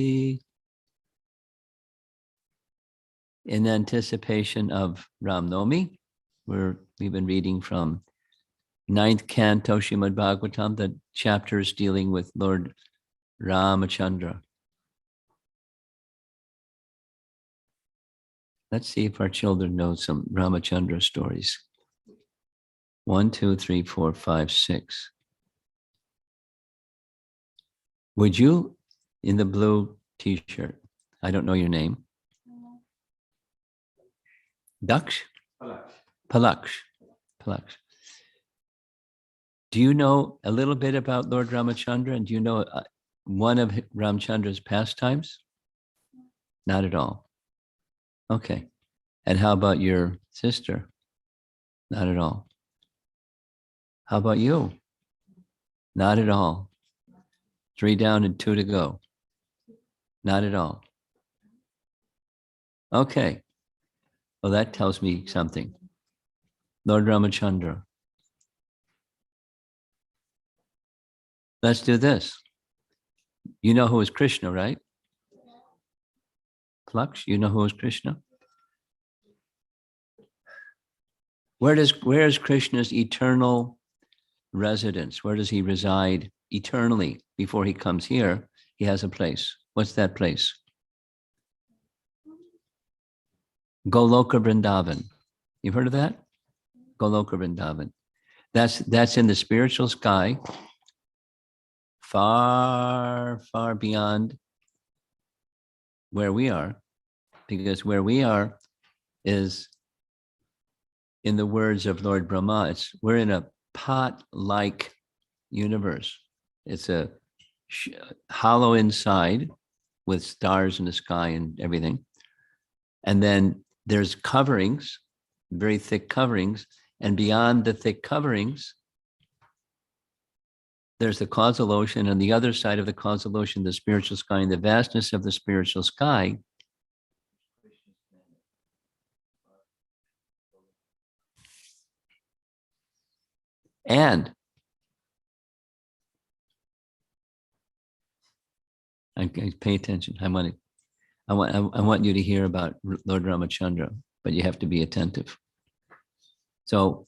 In anticipation of Ram Nomi, we've been reading from 9th Canto Srimad Bhagavatam, the chapters dealing with Lord Ramacandra. Let's see if our children know some Ramacandra stories. 1, 2, 3, 4, 5, 6. Would you, in the blue t-shirt, I don't know your name. Daksh? Palaksh. Do you know a little bit about Lord Ramacandra? And do you know one of Ramachandra's pastimes? Not at all. Okay. And how about your sister? Not at all. How about you? Not at all. 3 down and 2 to go. Not at all. Okay. Well, that tells me something. Lord Ramacandra. Let's do this. You know who is Krishna, right? Plaksh, you know who is Krishna? Where is Krishna's eternal residence? Where does he reside eternally before he comes here? He has a place. What's that place? Goloka Vrindavan. You've heard of that? Goloka Vrindavan. That's in the spiritual sky, far, far beyond where we are, because where we are is, in the words of Lord Brahma, we're in a pot-like universe. It's a hollow inside with stars in the sky and everything. And then there's coverings, very thick coverings. And beyond the thick coverings, there's the causal ocean. On the other side of the causal ocean, the spiritual sky, and the vastness of the spiritual sky and pay attention. I want you to hear about Lord Ramacandra, but you have to be attentive. So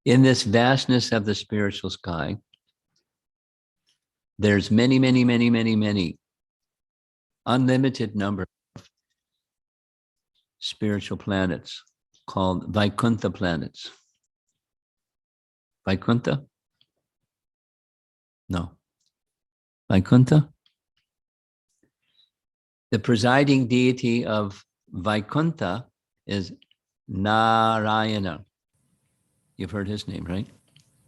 in this vastness of the spiritual sky, there's many, many, many, many, many unlimited number of spiritual planets called Vaikuntha planets. Vaikuntha? No. Vaikuntha? The presiding deity of Vaikuntha is Narayana. You've heard his name, right?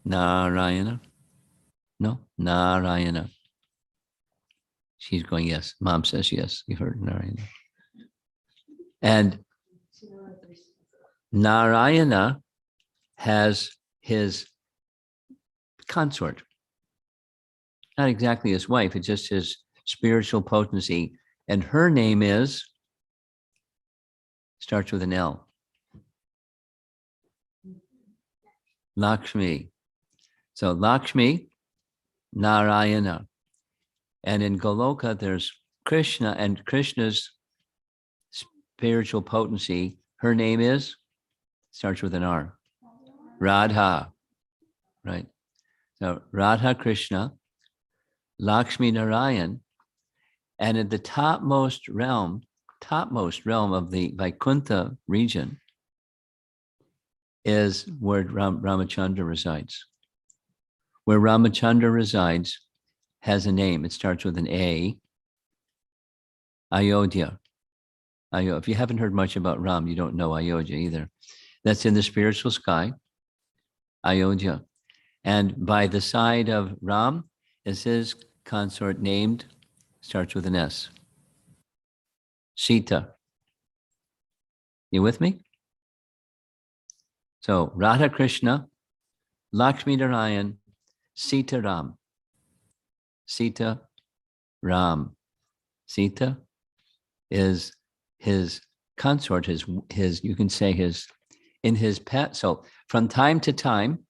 Narayana? No? Narayana. She's going, yes. Mom says yes. You heard Narayana. And Narayana has his consort. Not exactly his wife, it's just his spiritual potency. And her name starts with an L. Lakshmi. So Lakshmi, Narayana. And in Goloka, there's Krishna, and Krishna's spiritual potency, her name starts with an R. Radha. Right. So Radha Krishna, Lakshmi Narayan, and in the topmost realm of the Vaikuntha region is where Ramacandra resides. Where Ramacandra resides has a name. It starts with an A. Ayodhya. If you haven't heard much about Ram, you don't know Ayodhya either. That's in the spiritual sky, Ayodhya. And by the side of Ram is his consort named, starts with an S. Sita. You with me? So Radha Krishna, Lakshmi Narayan, Sita Ram. Sita Ram. Sita is his consort, his you can say his in his pet. So from time to time,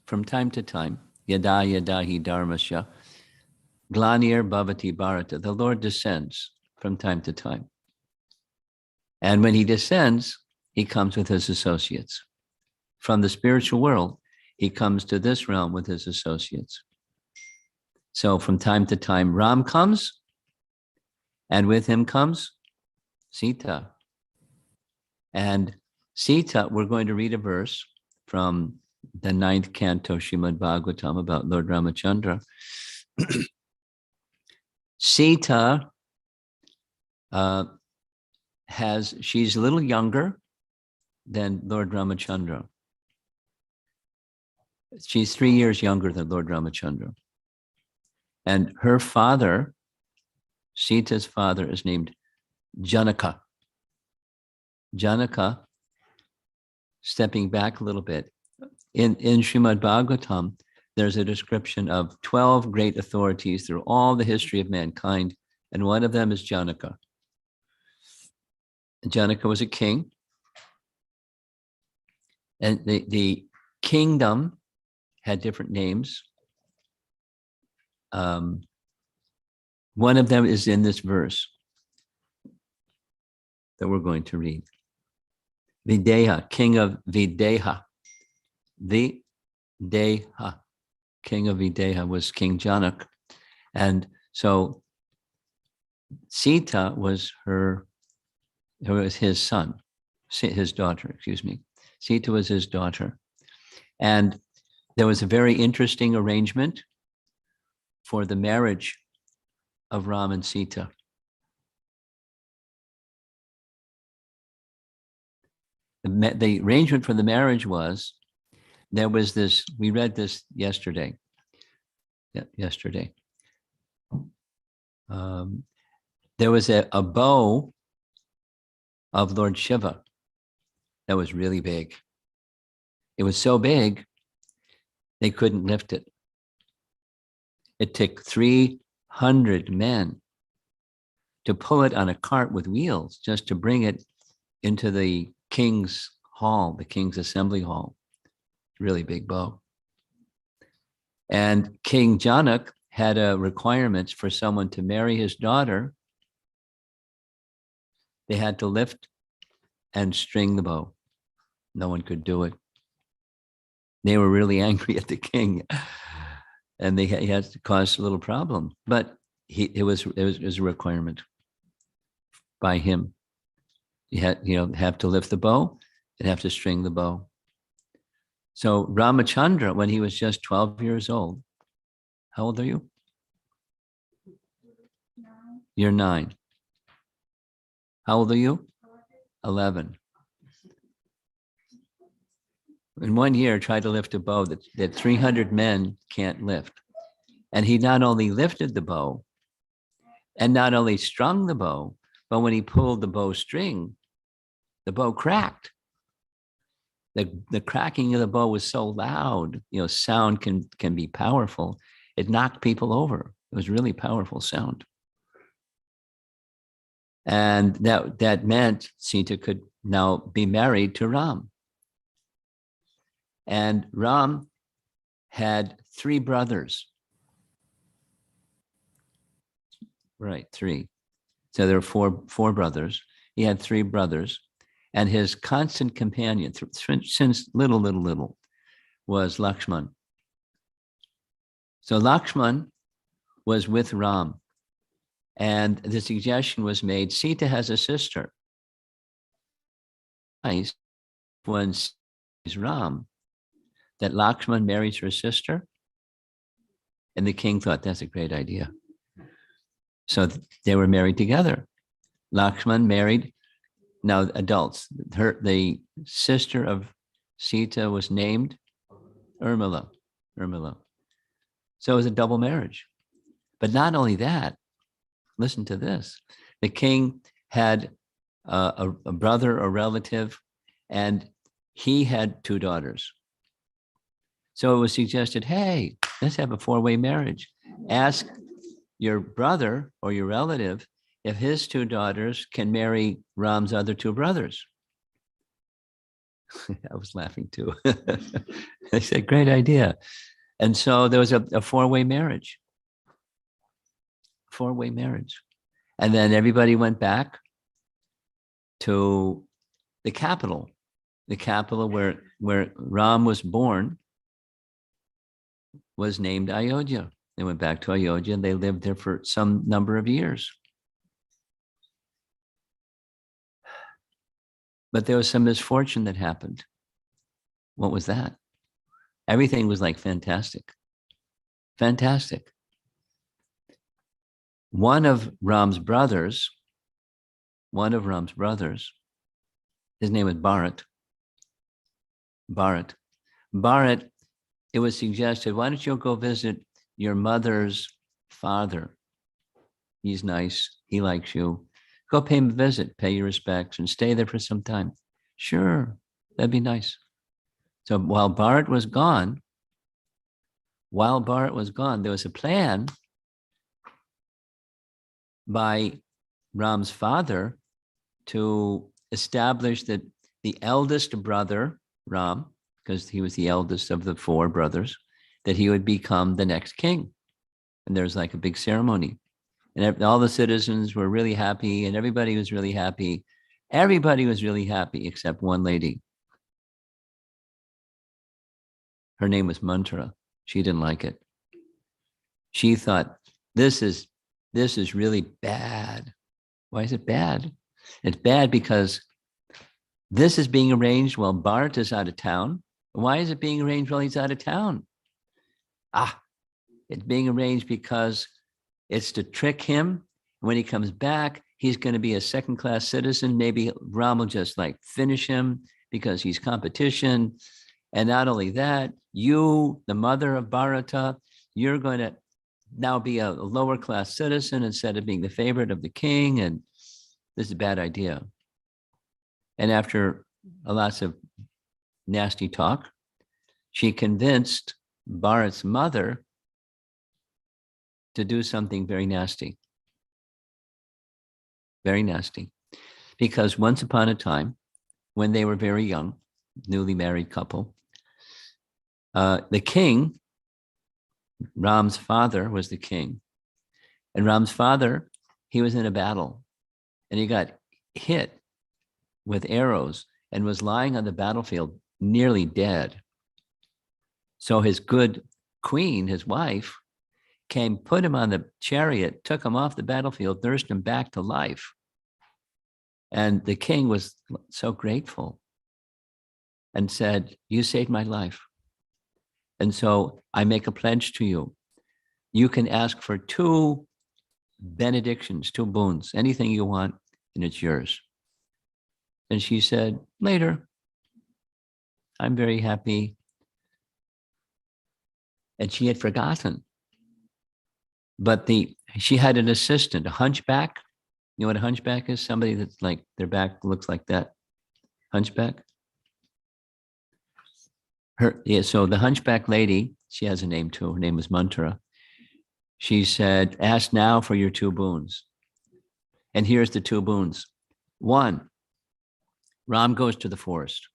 yada yada hi dharmasya, glanir bhavati bharata, the Lord descends from time to time. And when he descends, he comes with his associates. From the spiritual world, he comes to this realm with his associates. So from time to time, Ram comes, and with him comes Sita. And Sita, we're going to read a verse from the 9th canto Srimad Bhagavatam about Lord Ramacandra. Sita she's a little younger than Lord Ramacandra. She's 3 years younger than Lord Ramacandra. And her father, Sita's father, is named Janaka. Janaka, stepping back a little bit, in Srimad Bhagavatam, there's a description of 12 great authorities through all the history of mankind, and one of them is Janaka. Janaka was a king, and the kingdom had different names. One of them is in this verse that we're going to read. Videha, king of Videha. Videha, king of Videha was King Janak. And so Sita was his son, his daughter, excuse me. Sita was his daughter. And there was a very interesting arrangement for the marriage of Ram and Sita. The arrangement for the marriage was, there was this, we read this yesterday. There was a bow of Lord Shiva that was really big. It was so big, they couldn't lift it. It took 300 men to pull it on a cart with wheels just to bring it into the king's hall, the king's assembly hall. Really big bow. And King Janak had a requirement for someone to marry his daughter. They had to lift and string the bow. No one could do it. They were really angry at the king, and he had to cause a little problem. But it was a requirement by him. You had, have to lift the bow and have to string the bow. So Ramacandra, when he was just 12 years old, how old are you? 9. You're 9. How old are you? 11. In 1 year, tried to lift a bow that 300 men can't lift. And he not only lifted the bow and not only strung the bow, but when he pulled the bow string, the bow cracked. The cracking of the bow was so loud, sound can be powerful. It knocked people over. It was really powerful sound. And that meant Sita could now be married to Ram. And Ram had 3 brothers. Right, 3. So there were four brothers. He had 3 brothers. And his constant companion since little was Lakshman. So Lakshman was with Ram. And the suggestion was made, Sita has a sister. Nice, when sees Ram, that Lakshman marries her sister. And the king thought, that's a great idea. So they were married together. Lakshman married, now adults. The sister of Sita was named Urmila. So it was a double marriage. But not only that, listen to this. The king had a brother, a relative, and he had 2 daughters. So it was suggested, hey, let's have a 4-way marriage. Ask your brother or your relative if his 2 daughters can marry Ram's other 2 brothers. I was laughing too. I said, great idea. And so there was a four-way marriage. Four-way marriage. And then everybody went back to the capital where Ram was born was named Ayodhya. They went back to Ayodhya and they lived there for some number of years. But there was some misfortune that happened. What was that? Everything was like fantastic. Fantastic. One of Ram's brothers, his name was Bharat. Bharat, it was suggested, why don't you go visit your mother's father? He's nice. He likes you. Go pay him a visit, pay your respects, and stay there for some time. Sure, that'd be nice. So while Bharat was gone, there was a plan by Ram's father to establish that the eldest brother, Ram, because he was the eldest of the four brothers, that he would become the next king. And there's like a big ceremony. And all the citizens were really happy, and everybody was really happy. Everybody was really happy except one lady. Her name was Mantra. She didn't like it. She thought, this is really bad. Why is it bad? It's bad because this is being arranged while Bharat is out of town. Why is it being arranged while he's out of town? It's being arranged because it's to trick him. When he comes back, he's going to be a second-class citizen. Maybe Ram will just like finish him because he's competition. And not only that, you, the mother of Bharata, you're going to now be a lower-class citizen instead of being the favorite of the king. And this is a bad idea. And after lots of nasty talk, she convinced Bharat's mother to do something very nasty. Very nasty. Because once upon a time, when they were very young, newly married couple, the king, Ram's father was the king. And Ram's father, he was in a battle and he got hit with arrows and was lying on the battlefield nearly dead. So his good queen, his wife, came, put him on the chariot, took him off the battlefield, nursed him back to life. And the king was so grateful and said, you saved my life. And so I make a pledge to you. You can ask for 2 benedictions, 2 boons, anything you want, and it's yours. And she said, later. I'm very happy. And she had forgotten. But she had an assistant, a hunchback. You know what a hunchback is? Somebody that's like, their back looks like that. Hunchback. So the hunchback lady, she has a name too. Her name is Mantra. She said, ask now for your 2 boons. And here's the 2 boons. 1, Ram goes to the forest.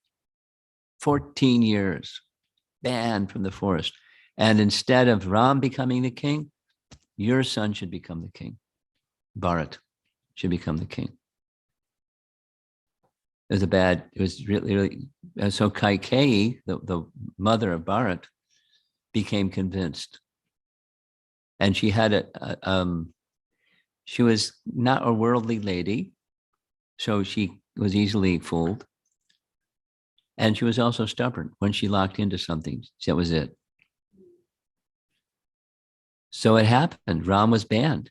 14 years, banned from the forest. And instead of Ram becoming the king, your son should become the king. Bharat should become the king. It was really, so Kaikeyi, the mother of Bharat, became convinced. And she had she was not a worldly lady, so she was easily fooled. And she was also stubborn. When she locked into something, that was it. So it happened. Ram was banned.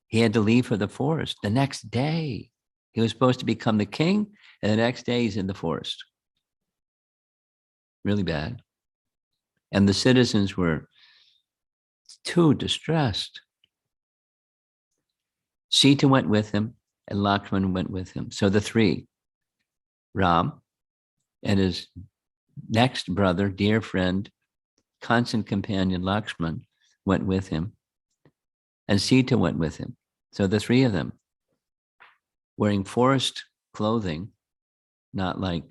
He had to leave for the forest. The next day, he was supposed to become the king, and the next day he's in the forest. Really bad. And the citizens were too distressed. Sita went with him, and Lakshman went with him. So the 3, Ram and his next brother, dear friend, constant companion Lakshman, went with him. And Sita went with him. So the 3 of them, wearing forest clothing, not like,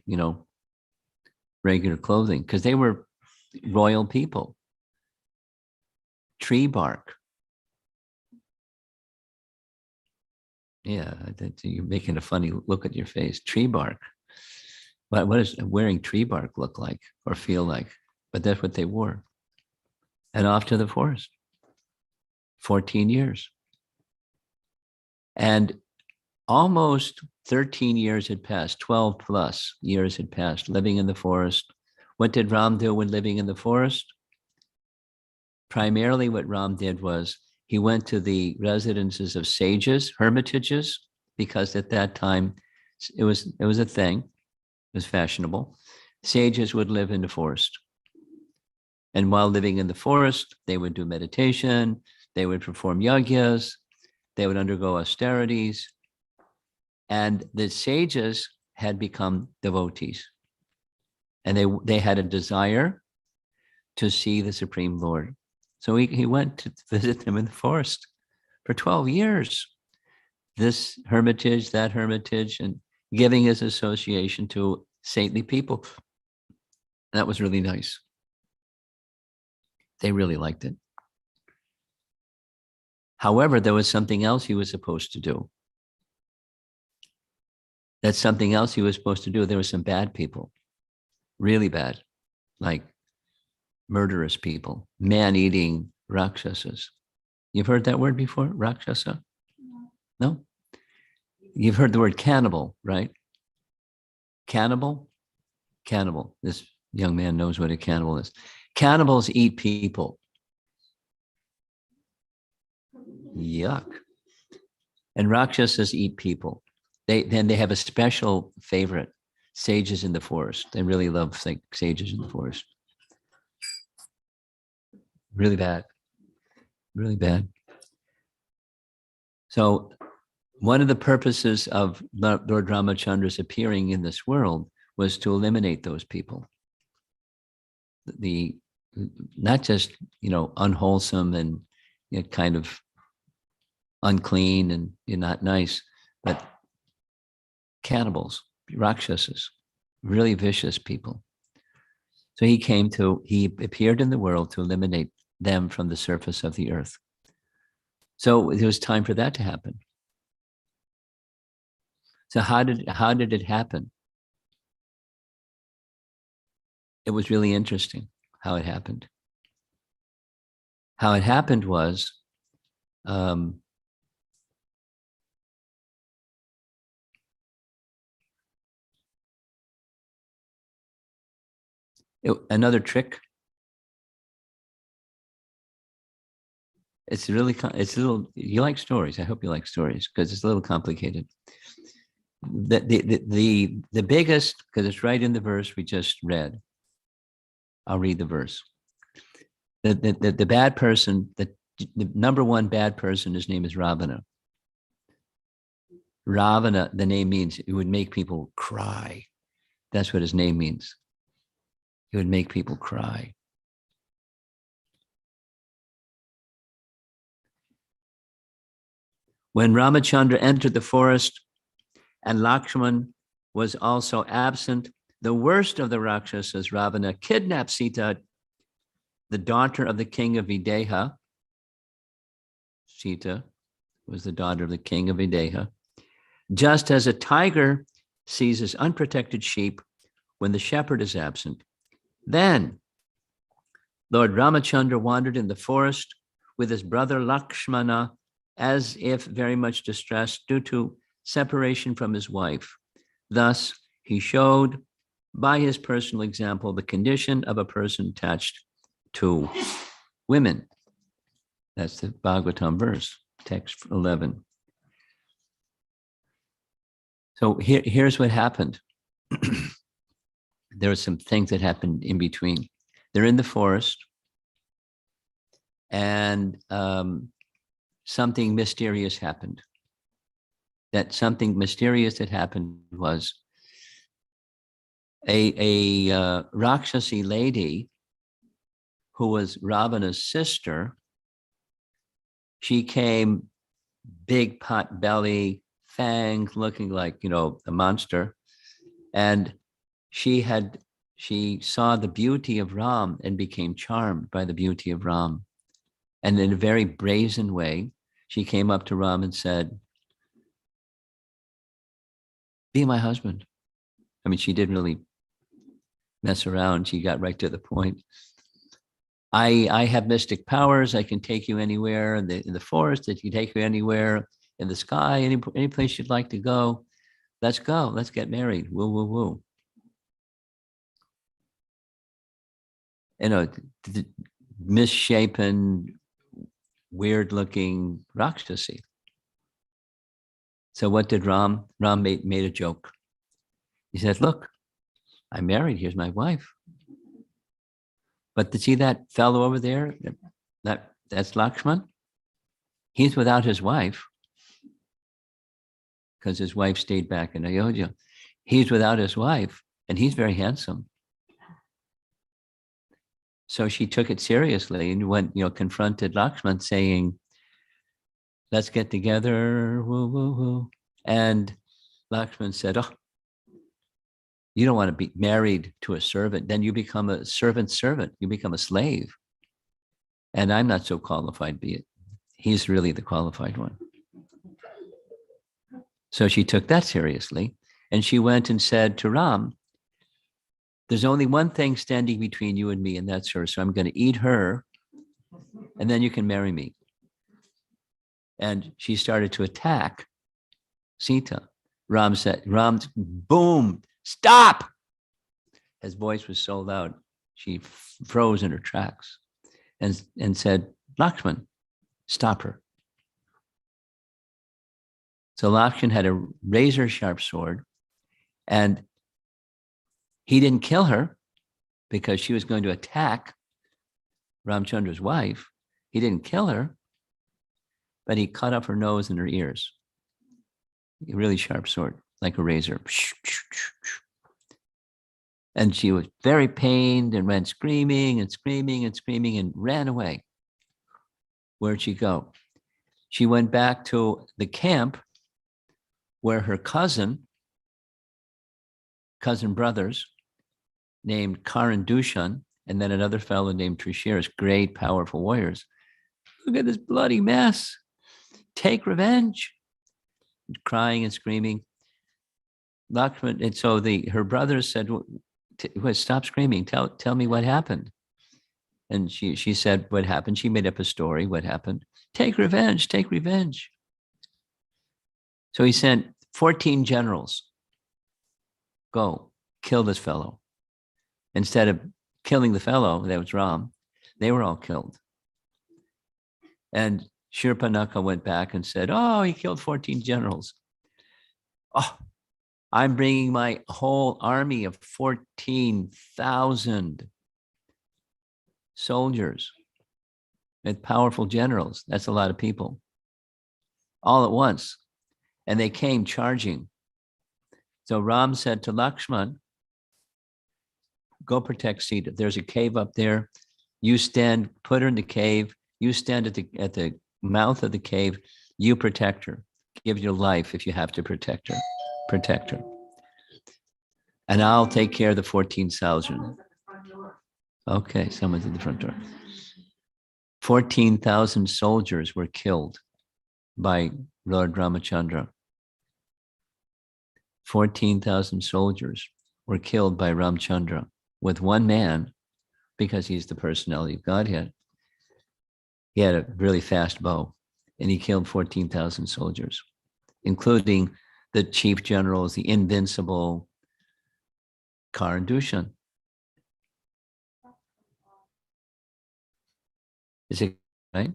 regular clothing, because they were royal people. Tree bark. Yeah, you're making a funny look at your face. Tree bark. What does wearing tree bark look like or feel like? But that's what they wore. And off to the forest. 14 years. And almost 13 years had passed, 12 plus years had passed, living in the forest. What did Ram do when living in the forest? Primarily what Ram did was he went to the residences of sages, hermitages, because at that time it was a thing, it was fashionable. Sages would live in the forest. And while living in the forest, they would do meditation, they would perform yagyas, they would undergo austerities, and the sages had become devotees. And they had a desire to see the Supreme Lord. So he went to visit them in the forest for 12 years. This hermitage, that hermitage, and giving his association to saintly people. That was really nice. They really liked it. However, there was something else he was supposed to do. That's something else he was supposed to do. There were some bad people, really bad, like murderous people, man-eating rakshasas. You've heard that word before, rakshasa? No? You've heard the word cannibal, right? Cannibal? Cannibal. This young man knows what a cannibal is. Cannibals eat people. Yuck. And rakshasas eat people. They have a special favorite, sages in the forest. They really love sages in the forest. Really bad. Really bad. So one of the purposes of Lord Ramachandra's appearing in this world was to eliminate those people. Not just, unwholesome and kind of unclean and not nice, but cannibals, rakshasas, really vicious people. So he appeared in the world to eliminate them from the surface of the earth. So it was time for that to happen. So how did it happen? It was really interesting how it happened. How it happened was, another trick. It's a little, you like stories. I hope you like stories because it's a little complicated. The biggest, because it's right in the verse we just read. I'll read the verse. The bad person, the number one bad person, his name is Ravana. Ravana, the name means it would make people cry. That's what his name means. It would make people cry. When Ramachandra entered the forest and Lakshman was also absent, the worst of the Rakshasas, Ravana, kidnapped Sita, the daughter of the king of Videha. Sita was the daughter of the king of Videha. Just as a tiger seizes unprotected sheep when the shepherd is absent. Then Lord Ramachandra wandered in the forest with his brother Lakshmana, as if very much distressed due to separation from his wife. Thus, he showed by his personal example the condition of a person attached to women. That's the Bhagavatam verse, text 11. So here's what happened. There are some things that happened in between. They're in the forest, and something mysterious happened. That something mysterious that happened was a Rakshasi lady who was Ravana's sister. She came big pot belly, fangs, looking like, a monster. And she saw the beauty of Ram and became charmed by the beauty of Ram. And in a very brazen way, she came up to Ram and said, be my husband. I mean, she didn't really mess around. She got right to the point. I have mystic powers. I can take you anywhere in the forest. I can take you anywhere in the sky, any place you'd like to go. Let's go. Let's get married. Woo, woo, woo. You know, misshapen, weird-looking Rakshasi. So what did Ram? Ram made a joke. He said, look, I'm married. Here's my wife. But to see that fellow over there, that's Lakshman. He's without his wife because his wife stayed back in Ayodhya. He's without his wife, and he's very handsome. So she took it seriously and went, confronted Lakshman saying, let's get together, woo, woo, woo. And Lakshman said, oh, you don't want to be married to a servant. Then you become a servant's servant. You become a slave. And I'm not so qualified, be it. He's really the qualified one. So she took that seriously. And she went and said to Ram, there's only one thing standing between you and me, and that's her. So I'm going to eat her, and then you can marry me. And she started to attack Sita. Ram said, boom, stop. His voice was so loud, she froze in her tracks and said, Lakshman, stop her. So Lakshman had a razor sharp sword, and he didn't kill her because she was going to attack Ramchandra's wife. He didn't kill her, but he cut off her nose and her ears. A really sharp sword, like a razor. And she was very pained and ran screaming and screaming and screaming and ran away. Where'd she go? She went back to the camp where her cousin brothers named Karan Dushan, and then another fellow named Trishiras, great, powerful warriors. Look at this bloody mess. Take revenge. Crying and screaming. Lakshman, and so her brothers said, stop screaming. Tell me what happened. And she said what happened. She made up a story, what happened. Take revenge, take revenge. So he sent 14 generals. Go, kill this fellow. Instead of killing the fellow, that was Ram, they were all killed. And Shurpanakha went back and said, oh, he killed 14 generals. Oh, I'm bringing my whole army of 14,000 soldiers with powerful generals. That's a lot of people. All at once. And they came charging. So Ram said to Lakshman, go protect Sita. There's a cave up there. You stand, put her in the cave. You stand at the mouth of the cave. You protect her. Give your life if you have to protect her. Protect her. And I'll take care of the 14,000. Okay, someone's at the front door. 14,000 soldiers were killed by Lord Ramacandra. 14,000 soldiers were killed by Ramchandra with one man, because he's the personality of Godhead. He had a really fast bow, and he killed 14,000 soldiers, including the chief generals, the invincible Karan Dushan. Is it right?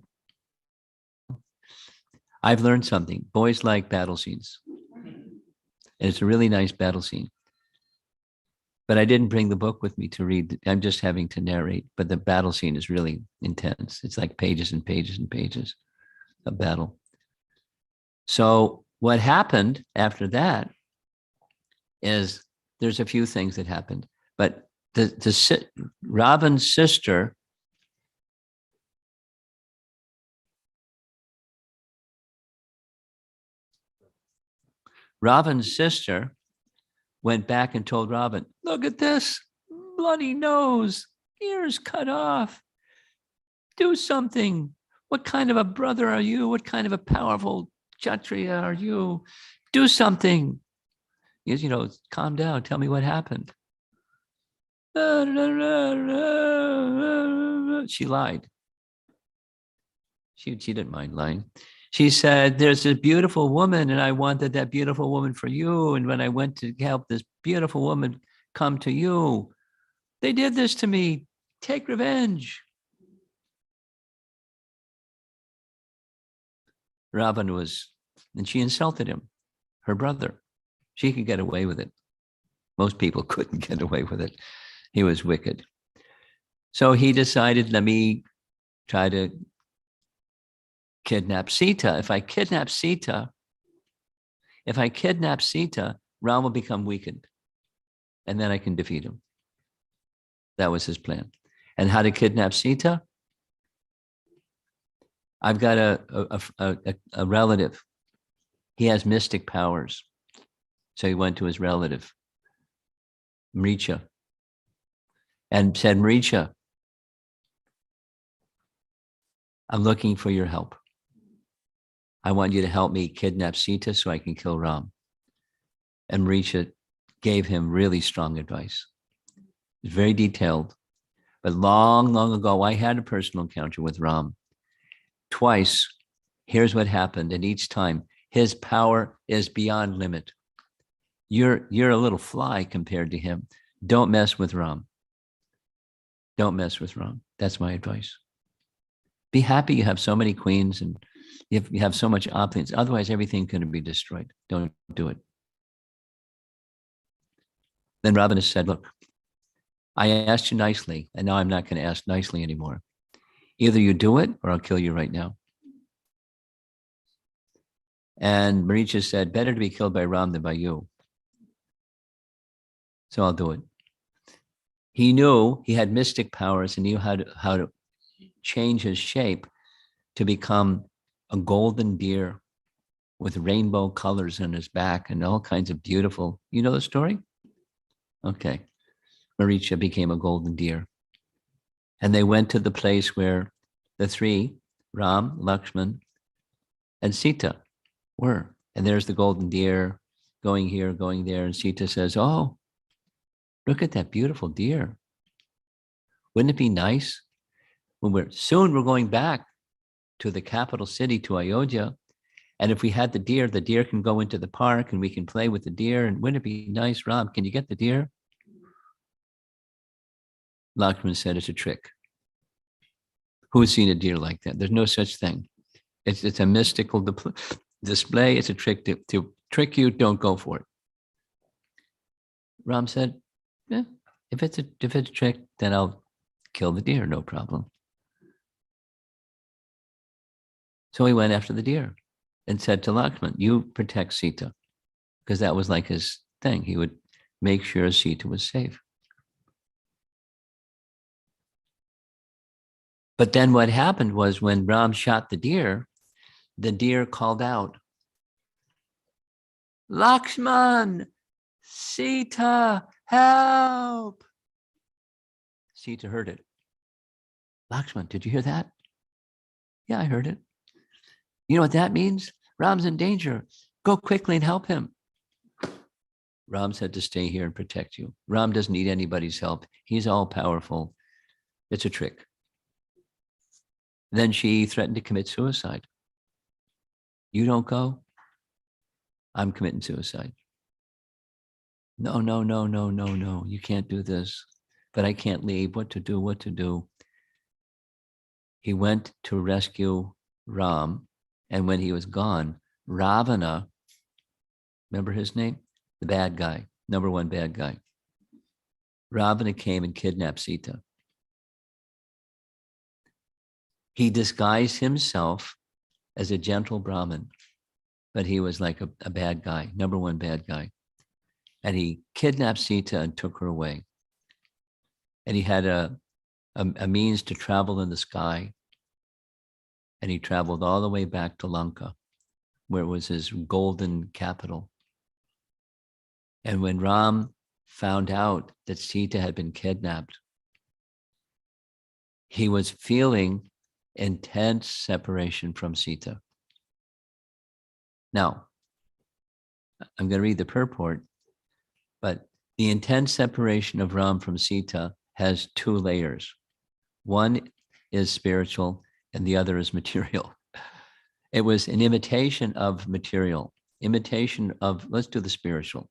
I've learned something. Boys like battle scenes. And it's a really nice battle scene. But I didn't bring the book with me to read. I'm just having to narrate. But the battle scene is really intense. It's like pages and pages and pages of battle. So what happened after that is there's a few things that happened. But Ravan's sister went back and told Ravan, look at this, bloody nose, ears cut off. Do something. What kind of a brother are you? What kind of a powerful Kshatriya are you? Do something. Calm down. Tell me what happened. She lied. She didn't mind lying. She said, there's this beautiful woman and I wanted that beautiful woman for you. And when I went to help this beautiful woman come to you, they did this to me. Take revenge. Ravan and she insulted him, her brother. She could get away with it. Most people couldn't get away with it. He was wicked. So he decided, let me try to kidnap Sita. If I kidnap Sita, Ram will become weakened. And then I can defeat him. That was his plan. And how to kidnap Sita? I've got a relative. He has mystic powers. So he went to his relative, Mricha, and said, Mricha, I'm looking for your help. I want you to help me kidnap Sita so I can kill Ram. And Mricha gave him really strong advice. It's very detailed. But long, long ago, I had a personal encounter with Ram. Twice, here's what happened. And each time, his power is beyond limit. You're a little fly compared to him. Don't mess with Ram. Don't mess with Ram. That's my advice. Be happy you have so many queens and you have so much opulence. Otherwise, everything can be destroyed. Don't do it. Then Ravana said, look, I asked you nicely, and now I'm not going to ask nicely anymore. Either you do it or I'll kill you right now. And Maricha said, better to be killed by Ram than by you. So I'll do it. He knew he had mystic powers and knew how to change his shape to become a golden deer with rainbow colors on his back and all kinds of beautiful, you know the story? Okay. Maricha became a golden deer. And they went to the place where the three, Ram, Lakshman, and Sita were. And there's the golden deer going here, going there. And Sita says, oh, look at that beautiful deer. Wouldn't it be nice when we're going back to the capital city, to Ayodhya. And if we had the deer can go into the park and we can play with the deer. And wouldn't it be nice, Ram? Can you get the deer? Lakshman said, it's a trick. Who's seen a deer like that? There's no such thing. It's a mystical display. It's a trick to trick you. Don't go for it. Ram said, yeah, if it's a trick, then I'll kill the deer. No problem. So he went after the deer and said to Lakshman, you protect Sita, because that was like his thing. He would make sure Sita was safe. But then what happened was when Ram shot the deer called out, Lakshman, Sita, help. Sita heard it. Lakshman, did you hear that? Yeah, I heard it. You know what that means? Ram's in danger. Go quickly and help him. Ram said to stay here and protect you. Ram doesn't need anybody's help. He's all powerful. It's a trick. Then she threatened to commit suicide. You don't go, I'm committing suicide. No. You can't do this. But I can't leave. What to do? He went to rescue Ram. And when he was gone, Ravana, remember his name? The bad guy, number one bad guy. Ravana came and kidnapped Sita. He disguised himself as a gentle Brahmin, but he was like a bad guy, number one bad guy. And he kidnapped Sita and took her away. And he had a means to travel in the sky. And he traveled all the way back to Lanka, where it was his golden capital. And when Ram found out that Sita had been kidnapped, he was feeling intense separation from Sita. Now, I'm going to read the purport, but the intense separation of Ram from Sita has two layers. One is spiritual and the other is material. It was an imitation of material, imitation of, let's do the spiritual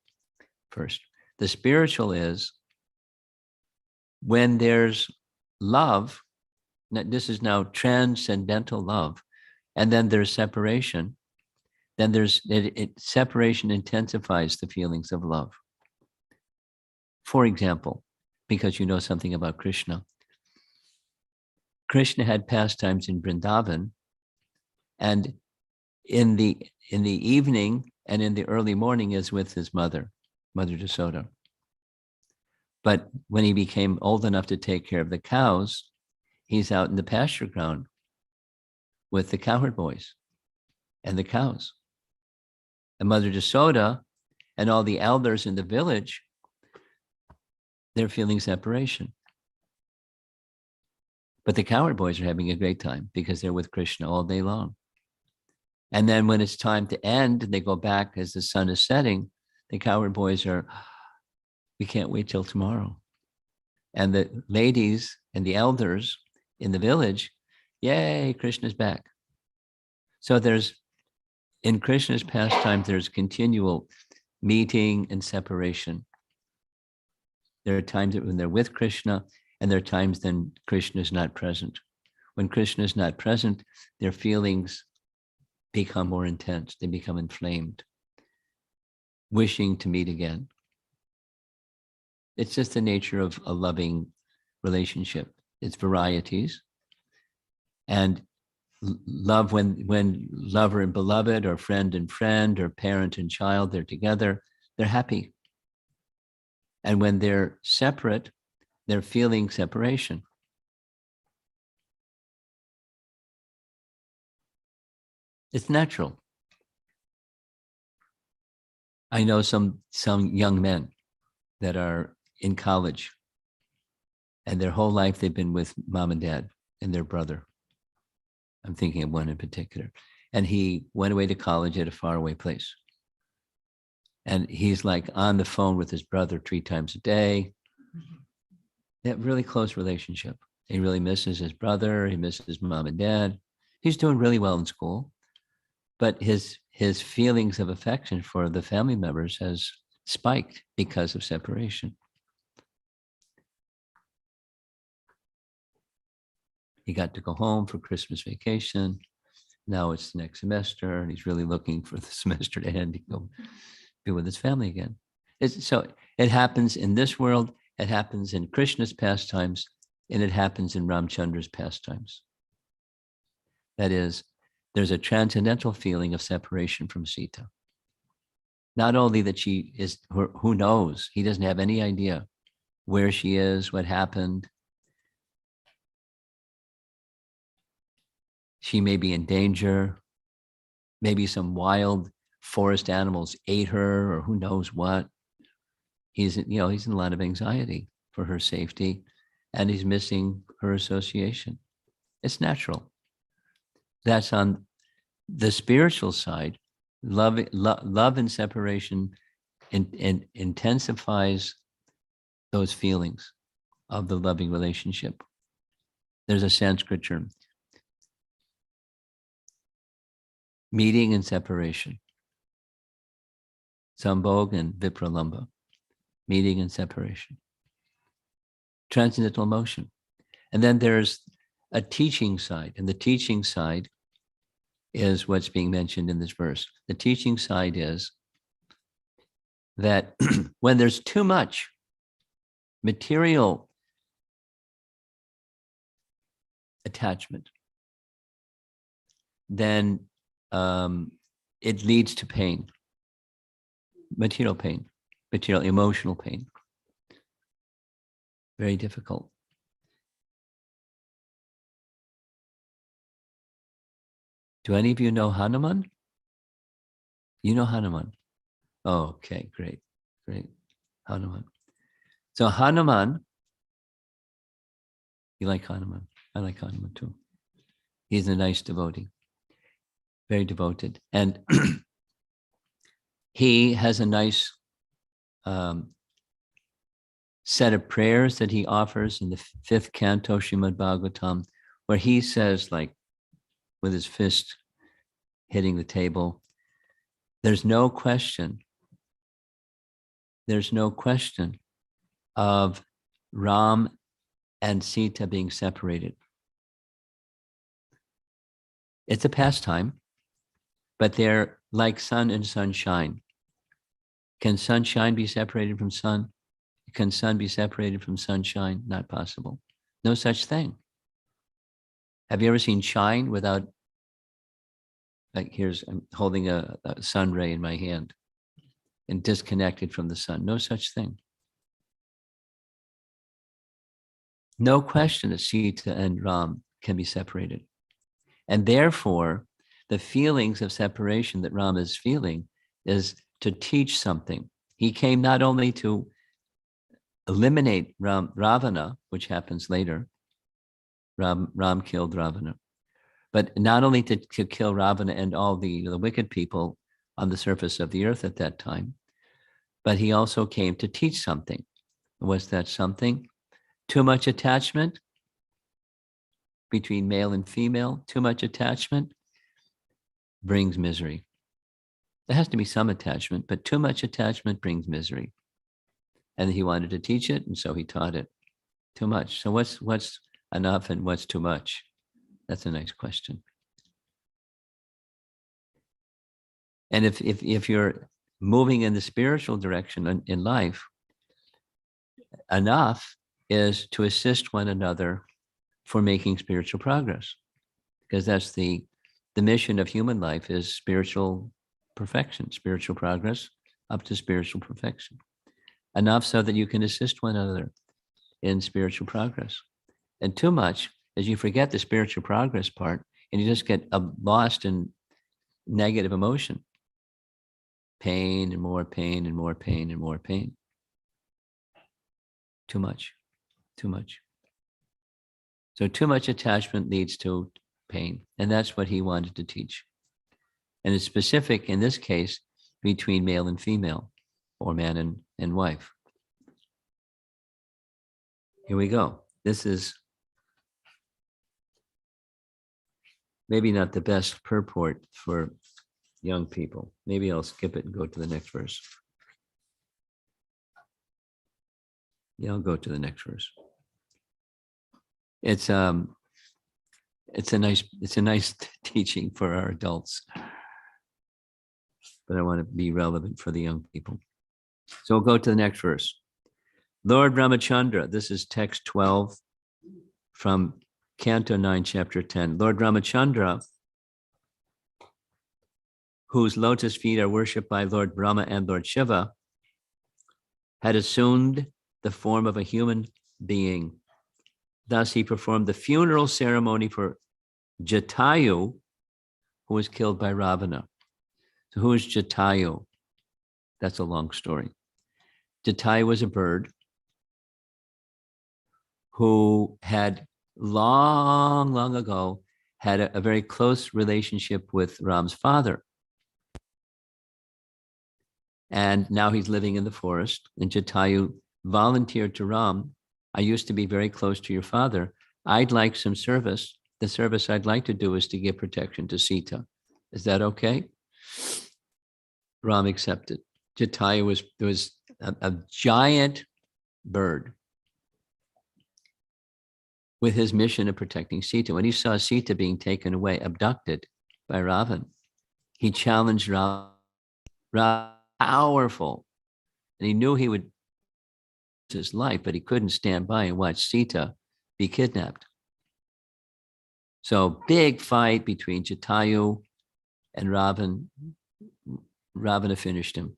first. The spiritual is when there's love, this is now transcendental love, and then there's separation, then separation intensifies the feelings of love. For example, because you know something about Krishna, Krishna had pastimes in Vrindavan, and in the evening and in the early morning is with his mother, Mother Yasoda. But when he became old enough to take care of the cows, he's out in the pasture ground with the cowherd boys and the cows. And Mother Yasoda and all the elders in the village, they're feeling separation. But the cowherd boys are having a great time because they're with Krishna all day long. And then when it's time to end, they go back as the sun is setting, the cowherd boys are, we can't wait till tomorrow. And the ladies and the elders in the village, yay, Krishna's back. So there's, in Krishna's pastime, there's continual meeting and separation. There are times when they're with Krishna, and there are times then Krishna is not present. When Krishna is not present, their feelings become more intense. They become inflamed, wishing to meet again. It's just the nature of a loving relationship. It's varieties. And love, when lover and beloved, or friend and friend, or parent and child, they're together, they're happy. And when they're separate, they're feeling separation. It's natural. I know some young men that are in college, and their whole life they've been with mom and dad and their brother. I'm thinking of one in particular. And he went away to college at a faraway place. And he's like on the phone with his brother 3 times a day. They have a really close relationship. He really misses his brother. He misses mom and dad. He's doing really well in school. But his feelings of affection for the family members has spiked because of separation. He got to go home for Christmas vacation. Now it's the next semester, and he's really looking for the semester to end to go be with his family again. So it happens in this world, it happens in Krishna's pastimes, and it happens in Ramachandra's pastimes. That is, there's a transcendental feeling of separation from Sita. Not only that she is, who knows, he doesn't have any idea where she is, what happened. She may be in danger. Maybe some wild forest animals ate her, or who knows what. He's in a lot of anxiety for her safety, and he's missing her association. It's natural. That's on the spiritual side. Love and separation intensifies those feelings of the loving relationship. There's a Sanskrit term, meeting and separation. Sambhog and Vipralamba, meeting and separation. Transcendental emotion. And then there's a teaching side, and the teaching side is what's being mentioned in this verse. The teaching side is that when there's too much material attachment, then it leads to pain, material emotional pain. Very difficult. Do any of you know Hanuman? You know Hanuman? Oh, okay, great. Great. Hanuman. So Hanuman, you like Hanuman? I like Hanuman too. He's a nice devotee, very devoted. And he has a nice set of prayers that he offers in the fifth canto, Srimad Bhagavatam, where he says, like, with his fist hitting the table, there's no question of Ram and Sita being separated. It's a pastime, but they're like sun and sunshine. Can sunshine be separated from sun? Can sun be separated from sunshine? Not possible. No such thing. Have you ever seen shine without, like, I'm holding a sun ray in my hand and disconnected from the sun? No such thing. No question that Sita and Ram can be separated. And therefore, the feelings of separation that Ram is feeling is to teach something. He came not only to eliminate Ravana, which happens later. Ram killed Ravana. But not only to kill Ravana and all the wicked people on the surface of the earth at that time, but he also came to teach something. Was that something? Too much attachment between male and female, too much attachment brings misery. There has to be some attachment, but too much attachment brings misery. And he wanted to teach it, and so he taught it. Too much. So what's enough and what's too much? That's a nice question. And if you're moving in the spiritual direction in life, enough is to assist one another for making spiritual progress, because that's the mission of human life, is spiritual perfection, spiritual progress up to spiritual perfection. Enough so that you can assist one another in spiritual progress. And too much is you forget the spiritual progress part and you just get lost in negative emotion. Pain and more pain and more pain and more pain. Too much. So too much attachment leads to pain. And that's what he wanted to teach. And it's specific in this case between male and female, or man and wife. Here we go. This is maybe not the best purport for young people. Maybe I'll skip it and go to the next verse. Yeah, I'll go to the next verse. It's a nice teaching for our adults, but I want to be relevant for the young people. So we'll go to the next verse. Lord Ramacandra, this is text 12 from Canto 9, chapter 10. Lord Ramacandra, whose lotus feet are worshipped by Lord Brahma and Lord Shiva, had assumed the form of a human being. Thus, he performed the funeral ceremony for Jatayu, who was killed by Ravana. So who is Jatayu? That's a long story. Jatayu was a bird who had long ago had a very close relationship with Ram's father. And now he's living in the forest, and Jatayu volunteered to Ram, I used to be very close to your father. I'd like some service. The service I'd like to do is to give protection to Sita. Is that okay? Ram accepted. Jatayu was a giant bird with his mission of protecting Sita. When he saw Sita being taken away, abducted by Ravan, he challenged Ram, powerful, and he knew he would lose his life, but he couldn't stand by and watch Sita be kidnapped. So big fight between Jatayu and Ravan. Ravana finished him.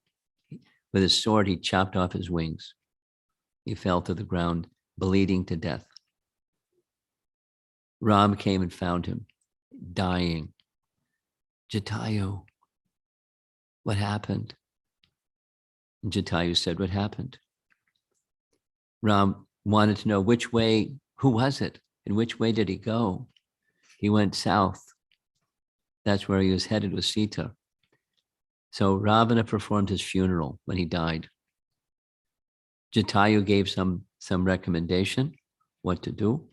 With his sword, he chopped off his wings. He fell to the ground, bleeding to death. Ram came and found him, dying. Jatayu, what happened? And Jatayu said what happened. Ram wanted to know which way, who was it? And which way did he go? He went south. That's where he was headed with Sita. So Ravana performed his funeral when he died. Jatayu gave some recommendation what to do.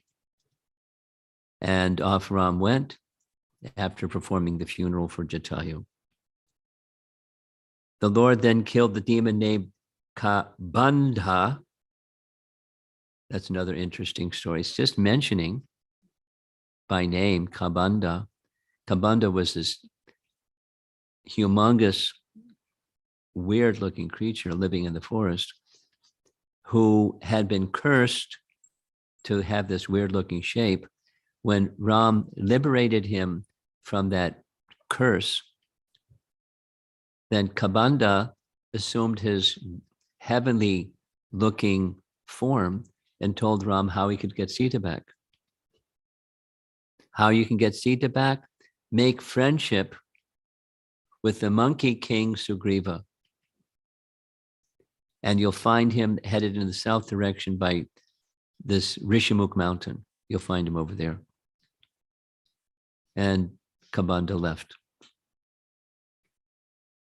And off Ram went after performing the funeral for Jatayu. The Lord then killed the demon named Kabandha. That's another interesting story. It's just mentioning by name Kabandha. Kabandha was this humongous, weird-looking creature living in the forest who had been cursed to have this weird-looking shape. When Ram liberated him from that curse, then Kabandha assumed his heavenly-looking form and told Ram how he could get Sita back. How you can get Sita back? Make friendship with the monkey king Sugriva. And you'll find him headed in the south direction by this Rishamukh mountain. You'll find him over there. And Kabandha left.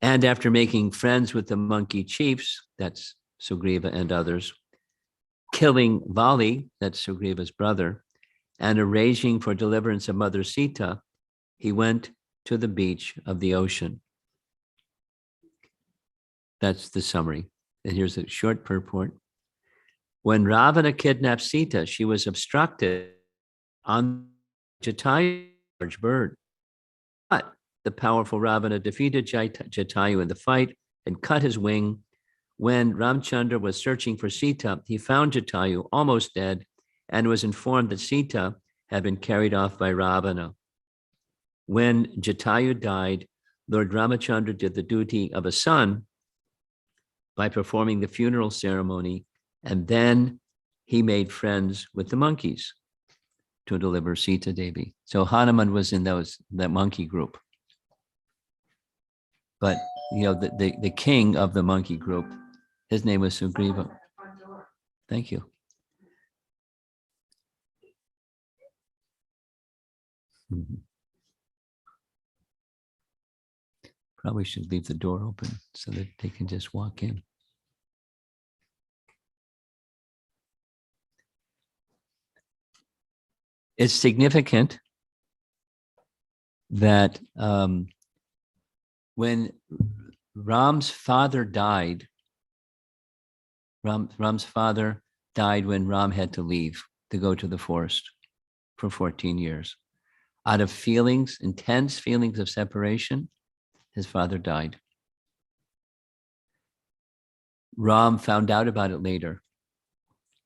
And after making friends with the monkey chiefs, that's Sugriva and others, killing Vali, that's Sugriva's brother, and arranging for deliverance of Mother Sita, he went to the beach of the ocean. That's the summary. And here's a short purport. When Ravana kidnapped Sita, she was obstructed on Jatayu, large bird. But the powerful Ravana defeated Jatayu in the fight and cut his wing. When Ramacandra was searching for Sita, he found Jatayu almost dead and was informed that Sita had been carried off by Ravana. When Jatayu died, Lord Ramacandra did the duty of a son by performing the funeral ceremony, and then he made friends with the monkeys to deliver Sita Devi. So Hanuman was in that monkey group. But the king of the monkey group, his name was Sugriva. Thank you. Probably should leave the door open so that they can just walk in. It's significant that when Ram's father died, Ram's father died when Ram had to leave to go to the forest for 14 years. Out of feelings, intense feelings of separation, his father died. Ram found out about it later,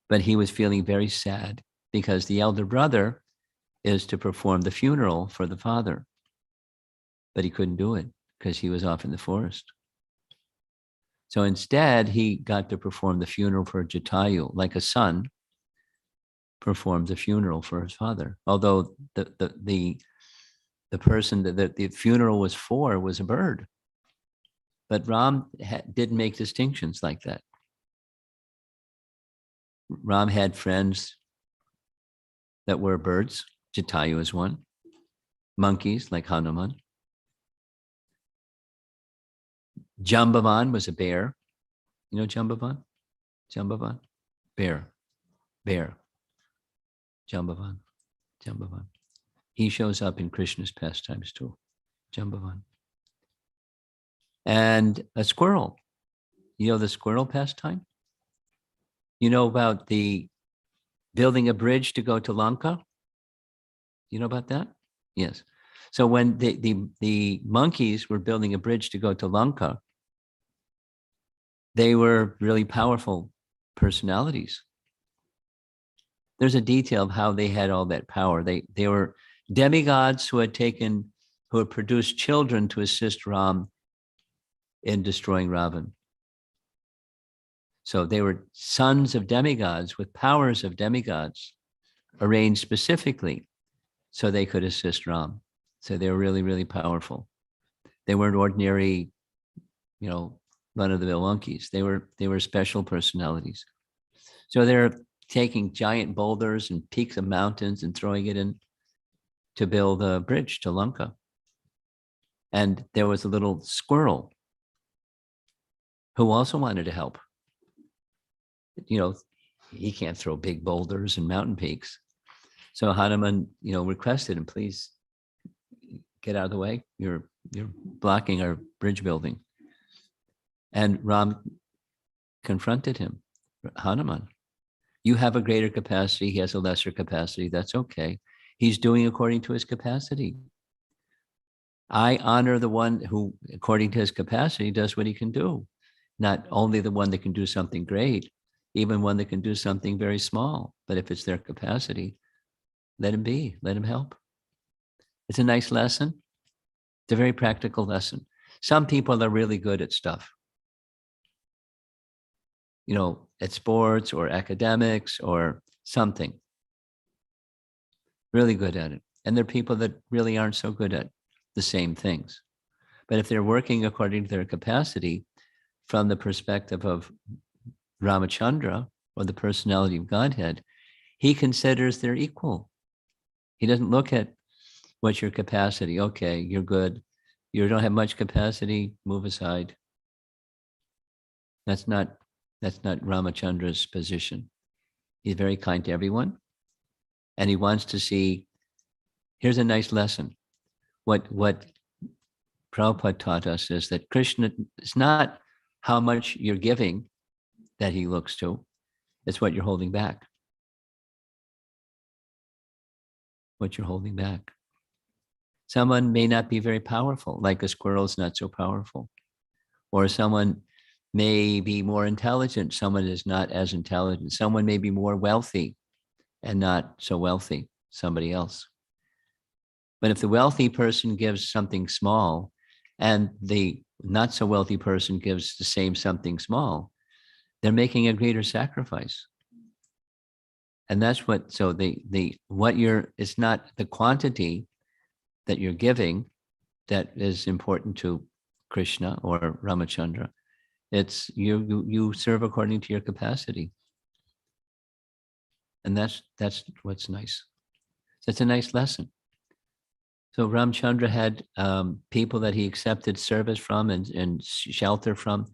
but he was feeling very sad because the elder brother is to perform the funeral for the father, but he couldn't do it because he was off in the forest. So instead, he got to perform the funeral for Jatayu, like a son performed the funeral for his father. Although the person that the funeral was for was a bird, but Ram didn't make distinctions like that. Ram had friends that were birds. Jatayu is one. Monkeys like Hanuman. Jambavan was a bear. You know Jambavan? Jambavan? Bear. Jambavan. He shows up in Krishna's pastimes too. Jambavan. And a squirrel. You know the squirrel pastime? You know about the building a bridge to go to Lanka? You know about that? Yes. So when the monkeys were building a bridge to go to Lanka, they were really powerful personalities. There's a detail of how they had all that power. They were demigods who had produced children to assist Ram in destroying Ravan. So they were sons of demigods with powers of demigods arranged specifically so they could assist Ram. So they were really, really powerful. They weren't ordinary, run-of-the-mill monkeys. They were special personalities. So they're taking giant boulders and peaks of mountains and throwing it in to build a bridge to Lanka. And there was a little squirrel who also wanted to help. You know, he can't throw big boulders and mountain peaks. So Hanuman, requested him, please get out of the way. You're blocking our bridge building. And Ram confronted him. Hanuman, you have a greater capacity. He has a lesser capacity. That's okay. He's doing according to his capacity. I honor the one who, according to his capacity, does what he can do. Not only the one that can do something great, even one that can do something very small. But if it's their capacity, let him be, let him help. It's a nice lesson. It's a very practical lesson. Some people are really good at stuff, at sports or academics or something. Really good at it. And there are people that really aren't so good at the same things. But if they're working according to their capacity, from the perspective of Ramacandra, or the personality of Godhead, he considers they're equal. He doesn't look at what's your capacity. Okay, you're good. You don't have much capacity, move aside. That's not Ramachandra's position. He's very kind to everyone. And he wants to see, here's a nice lesson. What Prabhupada taught us is that Krishna is not how much you're giving that he looks to. It's what you're holding back. What you're holding back. Someone may not be very powerful, like a squirrel is not so powerful. Or someone may be more intelligent, someone is not as intelligent. Someone may be more wealthy and not so wealthy, somebody else. But if the wealthy person gives something small and the not so wealthy person gives the same something small, they're making a greater sacrifice. And that's what, so it's not the quantity that you're giving that is important to Krishna or Ramachandra. It's you serve according to your capacity. And that's what's nice. So it's a nice lesson. So Ramachandra had people that he accepted service from and shelter from.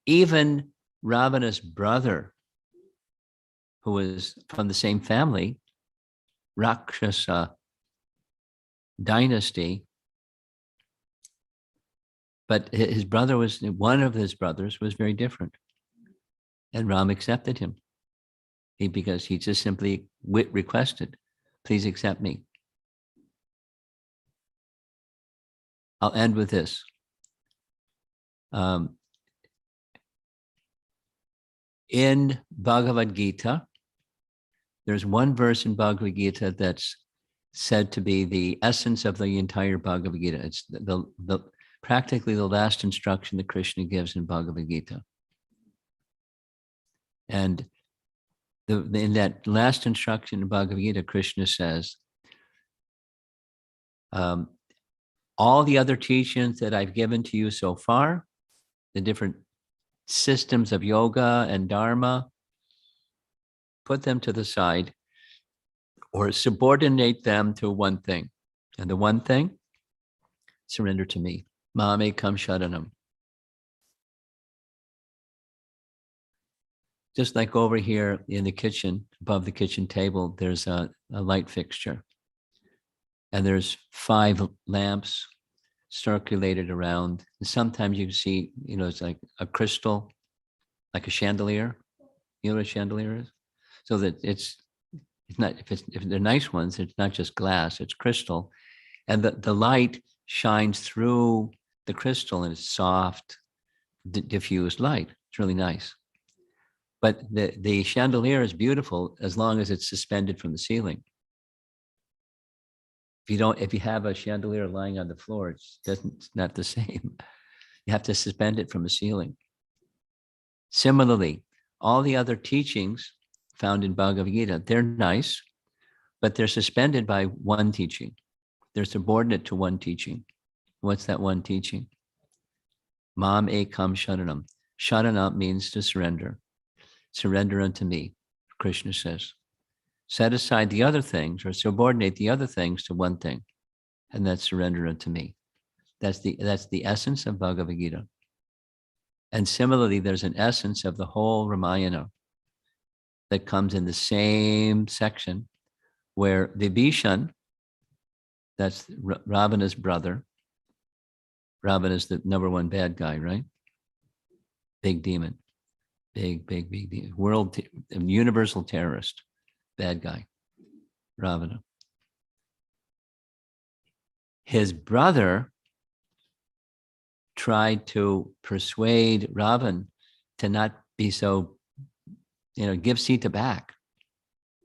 Even Ravana's brother, who was from the same family, Rakshasa dynasty, but one of his brothers was very different. And Ram accepted him because he just simply requested, please accept me. I'll end with this. In Bhagavad Gita, there's one verse in Bhagavad Gita that's said to be the essence of the entire Bhagavad Gita. It's practically the last instruction that Krishna gives in Bhagavad Gita. And in that last instruction in Bhagavad Gita, Krishna says, all the other teachings that I've given to you so far, the different systems of yoga and dharma, put them to the side or subordinate them to one thing. And the one thing, surrender to me. Mame kam sharanam. Just like over here in the kitchen, above the kitchen table, there's a light fixture. And there's 5 lamps circulated around. And sometimes you see, it's like a crystal, like a chandelier. You know what a chandelier is? So that it's not, if they're nice ones, it's not just glass, it's crystal. And the light shines through the crystal and it's soft, diffused light. It's really nice. But the chandelier is beautiful as long as it's suspended from the ceiling. If you have a chandelier lying on the floor, it's not the same. You have to suspend it from the ceiling. Similarly, all the other teachings found in Bhagavad Gita, they're nice, but they're suspended by one teaching. They're subordinate to one teaching. What's that one teaching? Mam ekam sharanam. Sharanam means to surrender. Surrender unto me, Krishna says. Set aside the other things or subordinate the other things to one thing, and that's surrender unto me. That's the essence of Bhagavad Gita. And similarly, there's an essence of the whole Ramayana that comes in the same section where Vibhishan, that's Ravana's brother. Ravana is the number one bad guy, right? Big demon, big demon. Universal terrorist, bad guy, Ravana. His brother tried to persuade Ravan to not be so, give Sita back.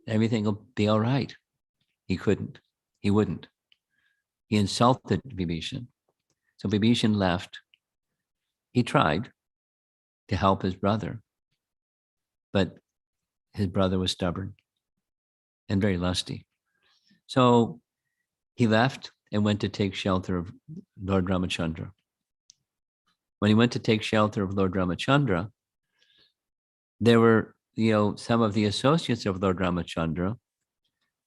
Everything will be all right. He couldn't. He wouldn't. He insulted Vibhishan. So Vibhishan left. He tried to help his brother, but his brother was stubborn and very lusty. So he left and went to take shelter of Lord Ramacandra. When he went to take shelter of Lord Ramacandra, there were, some of the associates of Lord Ramacandra,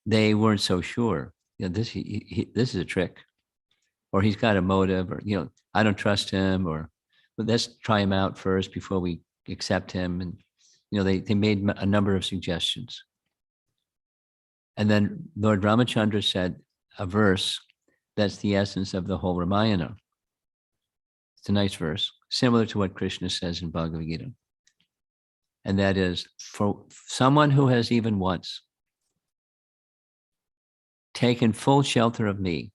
they weren't so sure. This is a trick, or he's got a motive, or, I don't trust him, or let's try him out first before we accept him. And, they made a number of suggestions. And then Lord Ramacandra said a verse that's the essence of the whole Ramayana. It's a nice verse, similar to what Krishna says in Bhagavad Gita. And that is, for someone who has even once taken full shelter of me,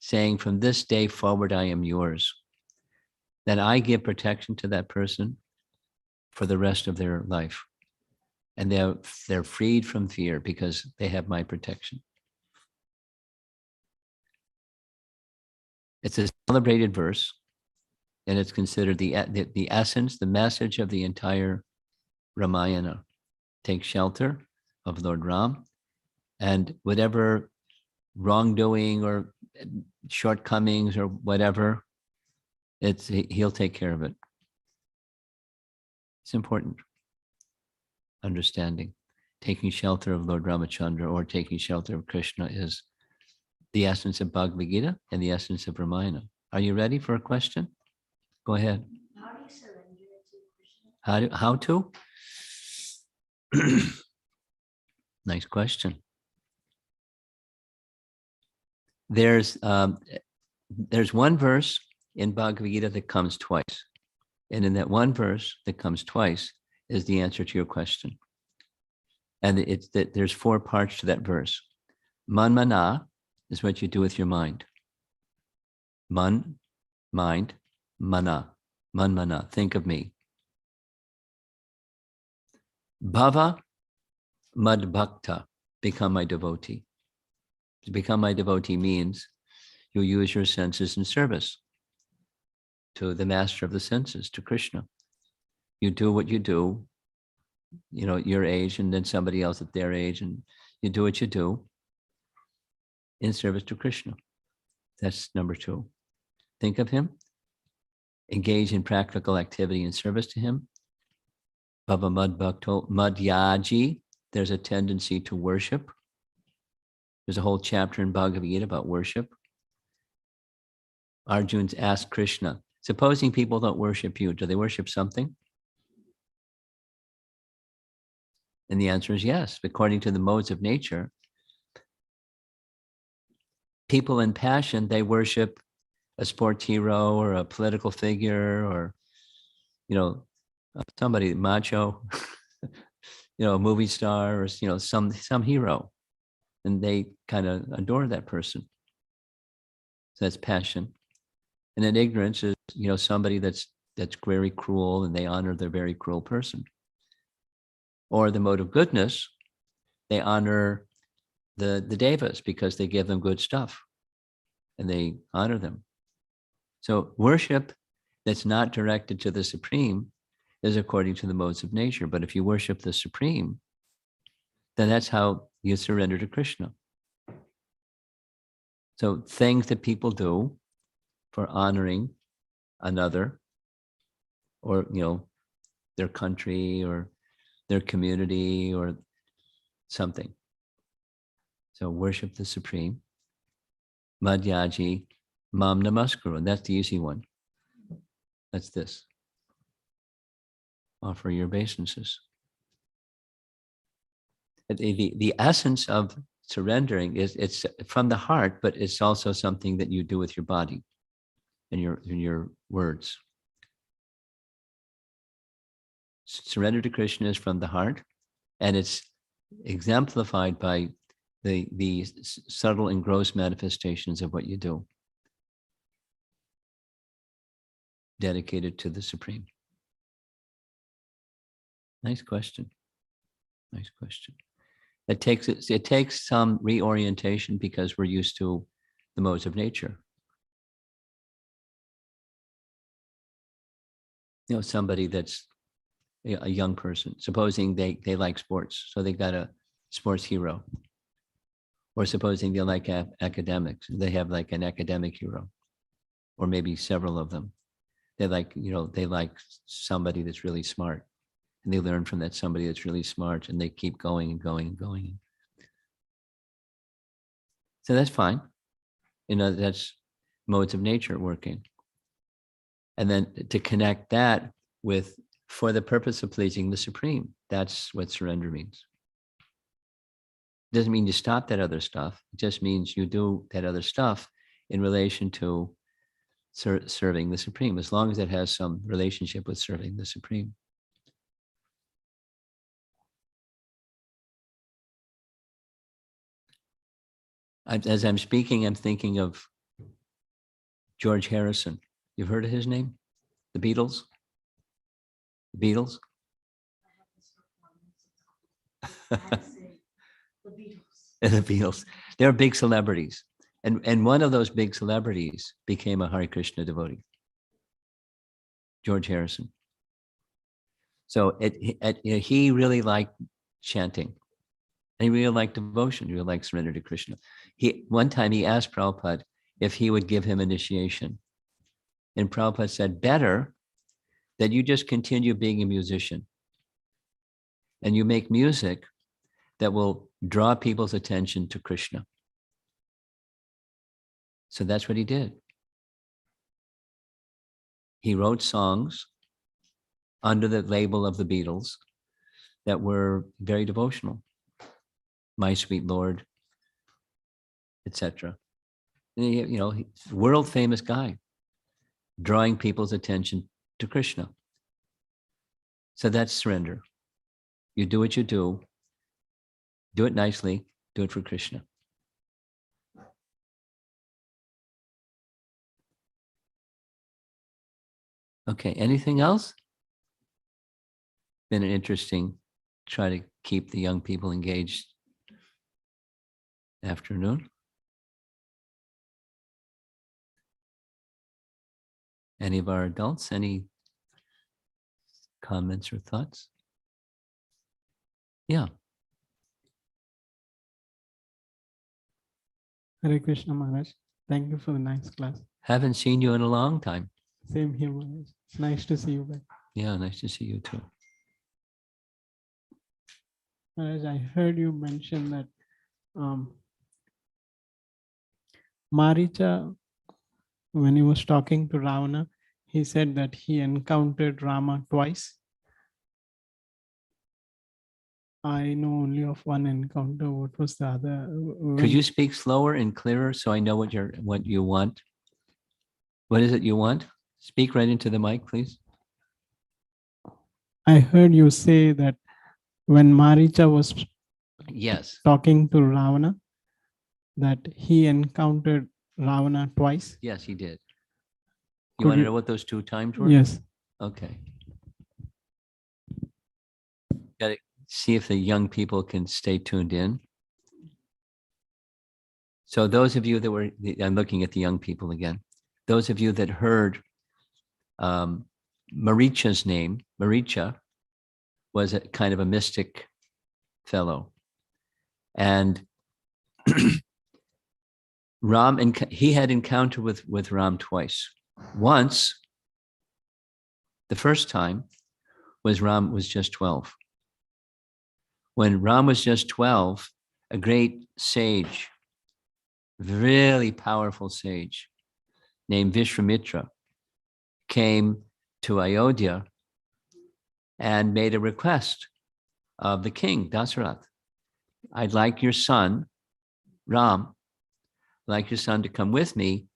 saying, from this day forward, I am yours, then I give protection to that person for the rest of their life. And they're freed from fear because they have my protection. It's a celebrated verse, and it's considered the essence, the message of the entire Ramayana. Take shelter of Lord Ram, and whatever wrongdoing or shortcomings or whatever, he'll take care of it. It's important understanding. Taking shelter of Lord Ramacandra or taking shelter of Krishna is the essence of Bhagavad Gita and the essence of Ramayana. Are you ready for a question? Go ahead. How do you surrender to Krishna? How to? Nice question. There's one verse in Bhagavad Gita that comes twice. And in that one verse that comes twice is the answer to your question. And it's that there's 4 parts to that verse. Man-mana is what you do with your mind. Man, mind, mana, man-mana, think of me. Bhava, mad-bhakta, become my devotee. To become my devotee means you use your senses in service to the master of the senses, to Krishna. You do what you do, your age, and then somebody else at their age, and you do what you do in service to Krishna. That's number 2. Think of him, engage in practical activity in service to him. Bhava mad bhakto madhyaji, there's a tendency to worship. There's a whole chapter in Bhagavad Gita about worship. Arjun's asked Krishna, supposing people don't worship you, do they worship something? And the answer is yes. According to the modes of nature, people in passion, they worship a sports hero or a political figure or, somebody macho, a movie star or, some hero. And they kind of adore that person. So that's passion. And then ignorance is, somebody that's very cruel and they honor their very cruel person. Or the mode of goodness, they honor the devas because they give them good stuff and they honor them. So worship that's not directed to the Supreme is according to the modes of nature. But if you worship the Supreme, then that's how you surrender to Krishna. So things that people do for honoring another or, their country or their community or something. So worship the Supreme. Madhyaji Mam Namaskuru. And that's the easy one. That's this. Offer your obeisances. The essence of surrendering it's from the heart, but it's also something that you do with your body and your words. Surrender to Krishna is from the heart, and it's exemplified by the subtle and gross manifestations of what you do, dedicated to the Supreme. Nice question. Nice question. It takes some reorientation because we're used to the modes of nature. Somebody that's a young person, supposing they like sports, so they got a sports hero. Or supposing they like academics, they have like an academic hero, or maybe several of them. They like somebody that's really smart, and they learn from that somebody that's really smart, and they keep going and going and going. So that's fine. That's modes of nature working. And then to connect that with, for the purpose of pleasing the Supreme, that's what surrender means. Doesn't mean you stop that other stuff. It just means you do that other stuff in relation to serving the Supreme, as long as it has some relationship with serving the Supreme. As I'm speaking, I'm thinking of George Harrison. You've heard of his name? The Beatles? The Beatles? The Beatles. The Beatles. They're big celebrities. And one of those big celebrities became a Hare Krishna devotee, George Harrison. So he really liked chanting. And he really liked devotion. He really liked surrender to Krishna. One time he asked Prabhupada if he would give him initiation. And Prabhupada said, better that you just continue being a musician. And you make music that will draw people's attention to Krishna. So that's what he did. He wrote songs under the label of the Beatles that were very devotional. My Sweet Lord, etc. World famous guy, drawing people's attention to Krishna. So that's surrender. You do what you do it nicely, do it for Krishna. Okay, anything else? Been an interesting, try to keep the young people engaged afternoon. Any of our adults, any comments or thoughts? Yeah. Hare Krishna Maharaj. Thank you for the nice class. Haven't seen you in a long time. Same here, Maharaj. It's nice to see you back. Yeah, nice to see you too. Maharaj, I heard you mention that Maricha, when he was talking to Ravana, he said that he encountered Rama twice. I know only of one encounter. What was the other? Could you speak slower and clearer so I know what you want? What is it you want? Speak right into the mic, please. I heard you say that when Maricha was Yes. talking to Ravana, that he encountered Ravana twice. Yes, he did. You Could want to you- know what those two times were? Yes. Okay. Got to see if the young people can stay tuned in. So those of you that were, I'm looking at the young people again. Those of you that heard Maricha's name, Maricha was a kind of a mystic fellow. And Ram, he had encounter with Ram twice. Once The first time was Ram was just 12. When Ram was just 12, a great sage, really powerful sage named Vishwamitra came to Ayodhya and made a request of the king, Dasarath. I'd like your son, Ram, like your son to come with me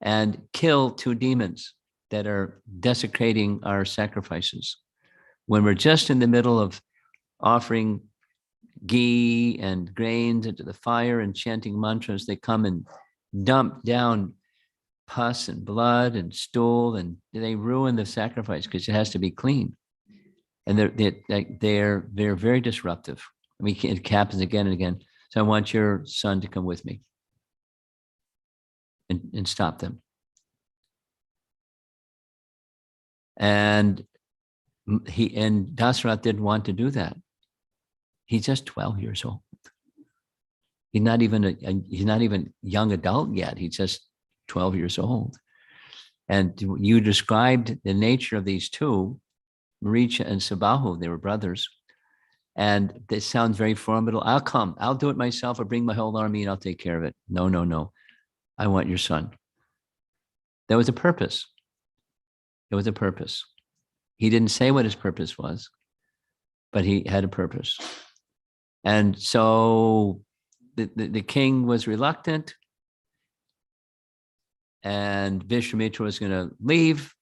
and kill 2 demons that are desecrating our sacrifices. When we're just in the middle of offering ghee and grains into the fire and chanting mantras, they come and dump down pus and blood and stool, and they ruin the sacrifice because it has to be clean. And they're very disruptive. I mean, it happens again and again. So I want your son to come with me and stop them. And Dasarath didn't want to do that. He's just 12 years old. He's not even young adult yet. He's just 12 years old. And you described the nature of these two, Maricha and Sabahu. They were brothers. And this sounds very formidable. I'll come. I'll do it myself. I'll bring my whole army and I'll take care of it. No. I want your son. There was a purpose. There was a purpose. He didn't say what his purpose was, but he had a purpose. And so the king was reluctant, and Vishwamitra was going to leave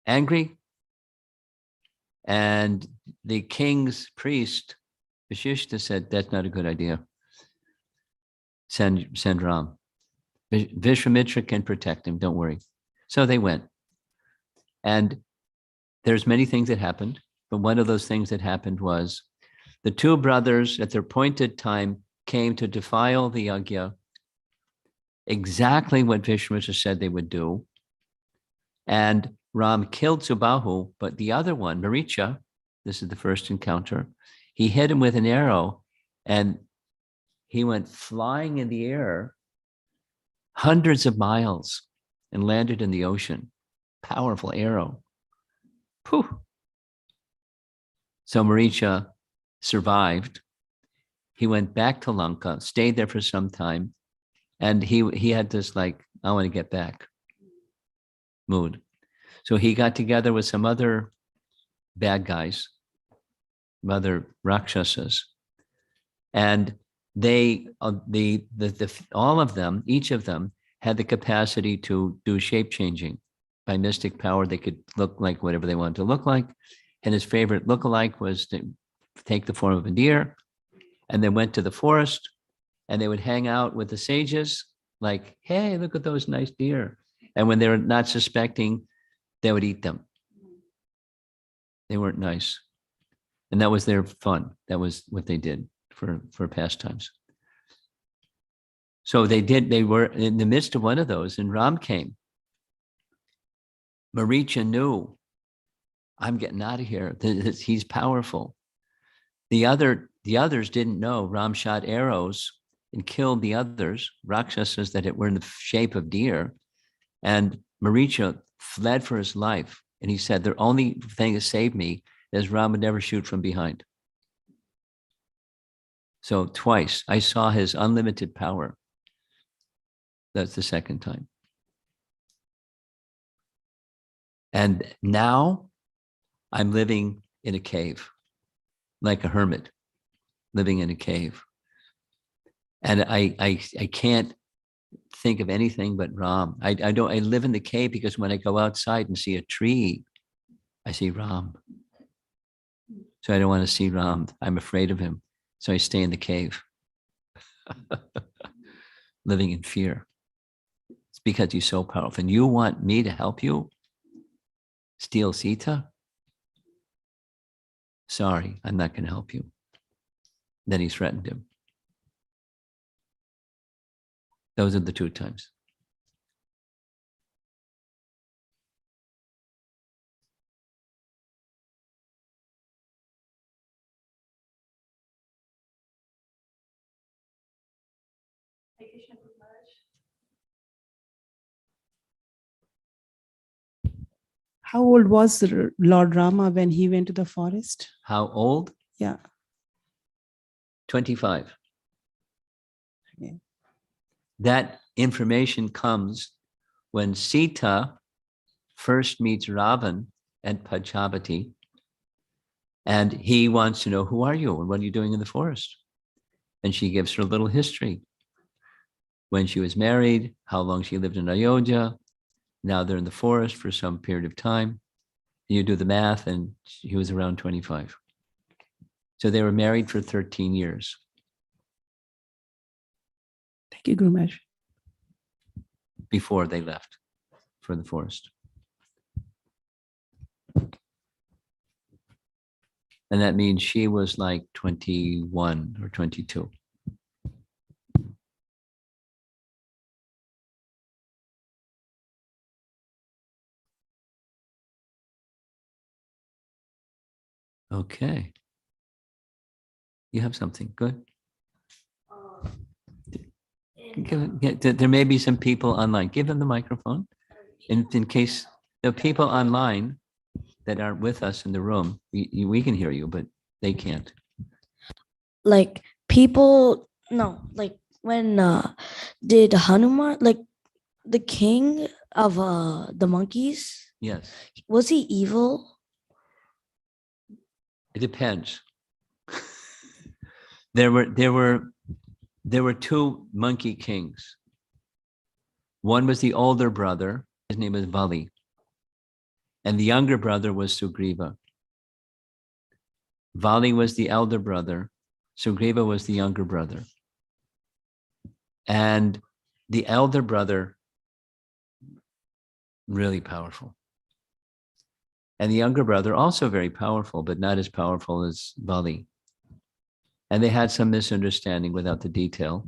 angry. And the king's priest, Vashishta, said, that's not a good idea. Send Ram. Vishwamitra can protect him, don't worry. So they went. And there's many things that happened, but one of those things that happened was the 2 brothers at their appointed time came to defile the yajna, exactly what Vishwamitra said they would do. And Ram killed Subahu, but the other one, Maricha, this is the first encounter, he hit him with an arrow and he went flying in the air hundreds of miles and landed in the ocean. Powerful arrow. Whew. So Maricha survived. He went back to Lanka, stayed there for some time, and he had this like, I want to get back mood. So he got together with some other bad guys, other Rakshasas, and they, all of them, each of them had the capacity to do shape changing. By mystic power, they could look like whatever they wanted to look like. And his favorite lookalike was to take the form of a deer, and they went to the forest and they would hang out with the sages like, hey, look at those nice deer. And when they were not suspecting, they would eat them. They weren't nice. And that was their fun. That was what they did for pastimes. So they were in the midst of one of those, and Ram came. Maricha knew, I'm getting out of here. He's powerful. The others didn't know. Ram shot arrows and killed the others, Rakshasas that were in the shape of deer. And Maricha fled for his life. And he said, the only thing that saved me is Ram would never shoot from behind. So twice I saw his unlimited power. That's the second time. And now I'm living in a cave, like a hermit living in a cave. And I can't think of anything but Ram. I live in the cave because when I go outside and see a tree, I see Ram. So I don't want to see Ram. I'm afraid of him. So I stay in the cave, living in fear. It's because he's so powerful. And you want me to help you steal Sita? Sorry, I'm not going to help you. Then he threatened him. Those are the 2 times. How old was Lord Rama when he went to the forest? How old? Yeah. 25. Okay. That information comes when Sita first meets Ravan at Pajapati, and he wants to know, who are you and what are you doing in the forest? And she gives her a little history. When she was married, how long she lived in Ayodhya. Now they're in the forest for some period of time. You do the math, and he was around 25. So they were married for 13 years. Thank you, Guru Maharaj. Before they left for the forest. And that means she was like 21 or 22. Okay. You have something good. There may be some people online. Give them the microphone. In case the people online that aren't with us in the room, we can hear you, but they can't. Like people, no, like when did Hanuman, like the king of the monkeys, Yes, was he evil? it depends. There were two monkey kings. One was the older brother. His name was Vali. And the younger brother was Sugriva. Vali was the elder brother. Sugriva was the younger brother. And the elder brother, really powerful. And the younger brother, also very powerful, but not as powerful as Vali. And they had some misunderstanding without the detail.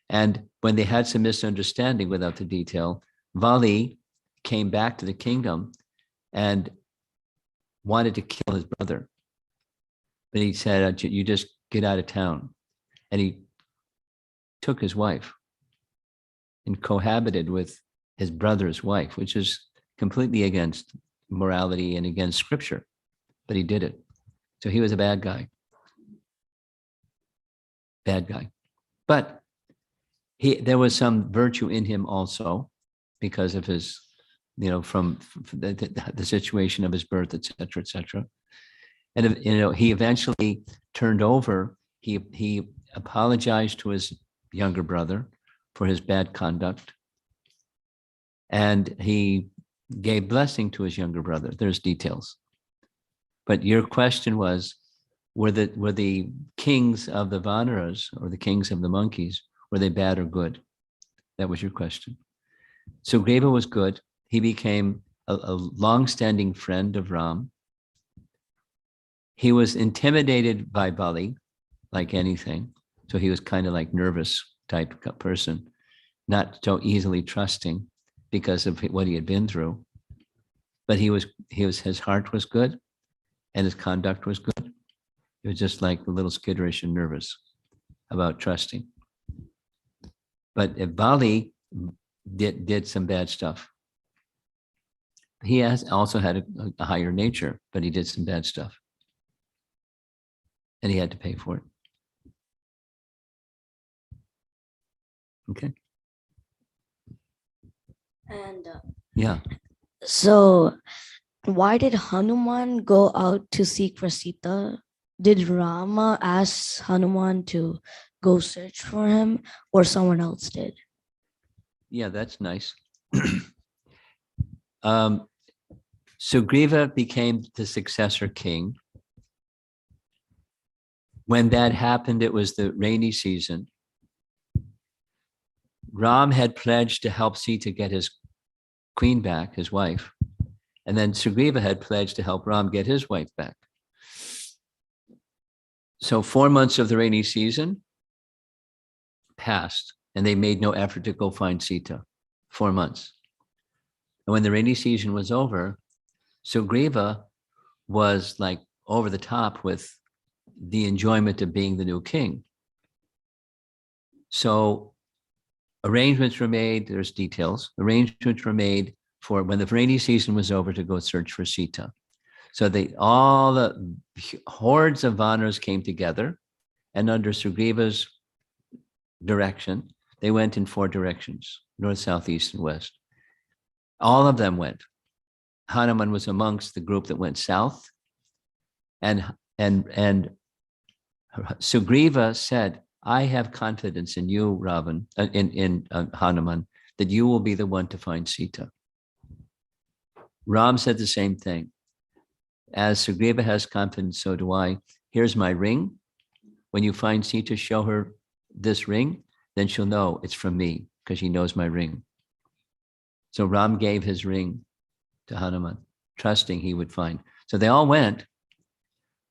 And when they had some misunderstanding without the detail, Vali came back to the kingdom and wanted to kill his brother. But he said, you just get out of town. And he took his wife and cohabited with his brother's wife, which is completely against morality and against scripture. But he did it. So he was a bad guy. Bad guy. But there was some virtue in him also because of his, from the situation of his birth, et cetera, et cetera. And, he eventually turned over. He apologized to his younger brother for his bad conduct. And he gave blessing to his younger brother. There's details. But your question was, were the kings of the Vanaras or the kings of the monkeys, were they bad or good? That was your question. Sugriva was good. He became a long-standing friend of Ram. He was intimidated by Bali, like anything. So he was kind of like nervous type person, not so easily trusting because of what he had been through. But his heart was good and his conduct was good. It was just like a little skitterish and nervous about trusting. But if Bali did some bad stuff, he also had a higher nature, but he did some bad stuff. And he had to pay for it. Okay. And Yeah. so why did Hanuman go out to seek for Sita? Did Rama ask Hanuman to go search for him, or someone else did? Yeah, that's nice. Sugriva became the successor king. When that happened, it was the rainy season. Ram had pledged to help Sita get his queen back, his wife. And then Sugriva had pledged to help Ram get his wife back. So 4 months of the rainy season passed, and they made no effort to go find Sita. 4 months. And when the rainy season was over, Sugriva was like over the top with the enjoyment of being the new king. So arrangements were made, there's details, arrangements were made for when the rainy season was over to go search for Sita. So all the hordes of Vanas came together, and under Sugriva's direction, they went in 4 directions: north, south, east, and west. All of them went. Hanuman was amongst the group that went south, and Sugriva said, "I have confidence in you, Ravan, in Hanuman, that you will be the one to find Sita." Ram said the same thing. As Sugriva has confidence, so do I. Here's my ring. When you find Sita, show her this ring, then she'll know it's from me because she knows my ring. So Ram gave his ring to Hanuman, trusting he would find. So they all went,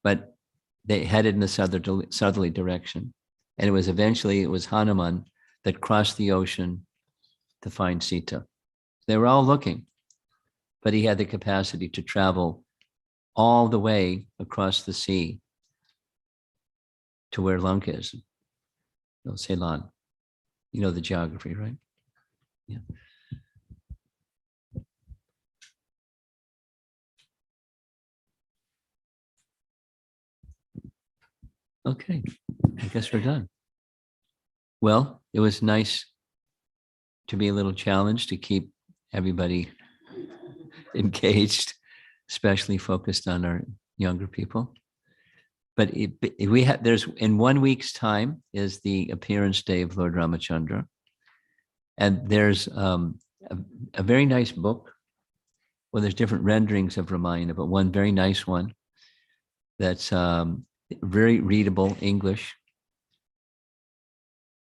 but they headed in the southerly direction. And it was Hanuman that crossed the ocean to find Sita. They were all looking, but he had the capacity to travel all the way across the sea to where Lanka is. No, Ceylon. You know the geography, right? Yeah. Okay, I guess we're done. Well, it was nice to be a little challenged to keep everybody engaged, especially focused on our younger people. But there's in 1 week's time is the appearance day of Lord Ramacandra. And there's a very nice book. Well, there's different renderings of Ramayana, but one very nice one that's very readable English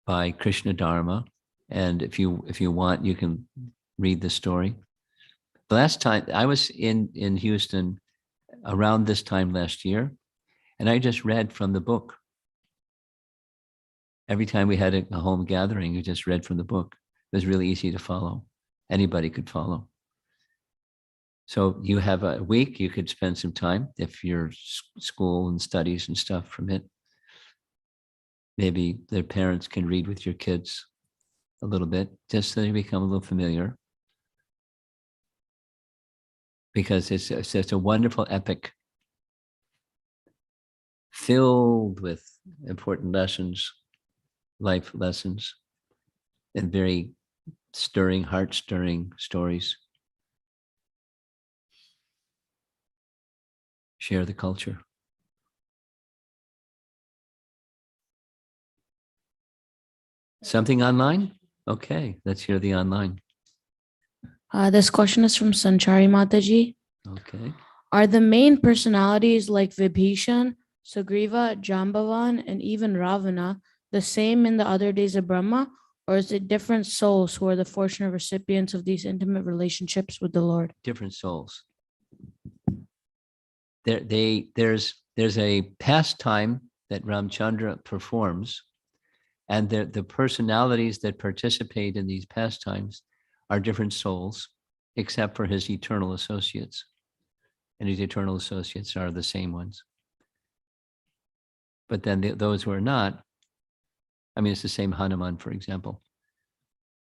by Krishna Dharma. And if you want, you can read the story. The last time I was in Houston around this time last year, and I just read from the book. Every time we had a home gathering, we just read from the book. It was really easy to follow. Anybody could follow. So you have a week, you could spend some time if your school and studies and stuff from it. Maybe their parents can read with your kids a little bit, just so they become a little familiar. Because it's a wonderful epic filled with important lessons, life lessons, and very stirring, heart-stirring stories. Share the culture. Something online? Okay, let's hear the online. This question is from Sanchari Mataji. Okay. Are the main personalities like Vibhishan, Sugriva, Jambavan, and even Ravana the same in the other days of Brahma, or is it different souls who are the fortunate recipients of these intimate relationships with the Lord? Different souls. There's a pastime that Ramchandra performs, and the personalities that participate in these pastimes are different souls, except for his eternal associates. And his eternal associates are the same ones. But then those who are not, I mean, it's the same Hanuman, for example,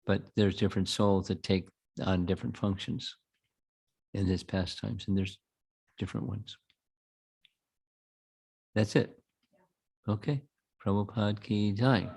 but there's different souls that take on different functions in his pastimes, and there's different ones. That's it. Okay. Prabhupada ki jai.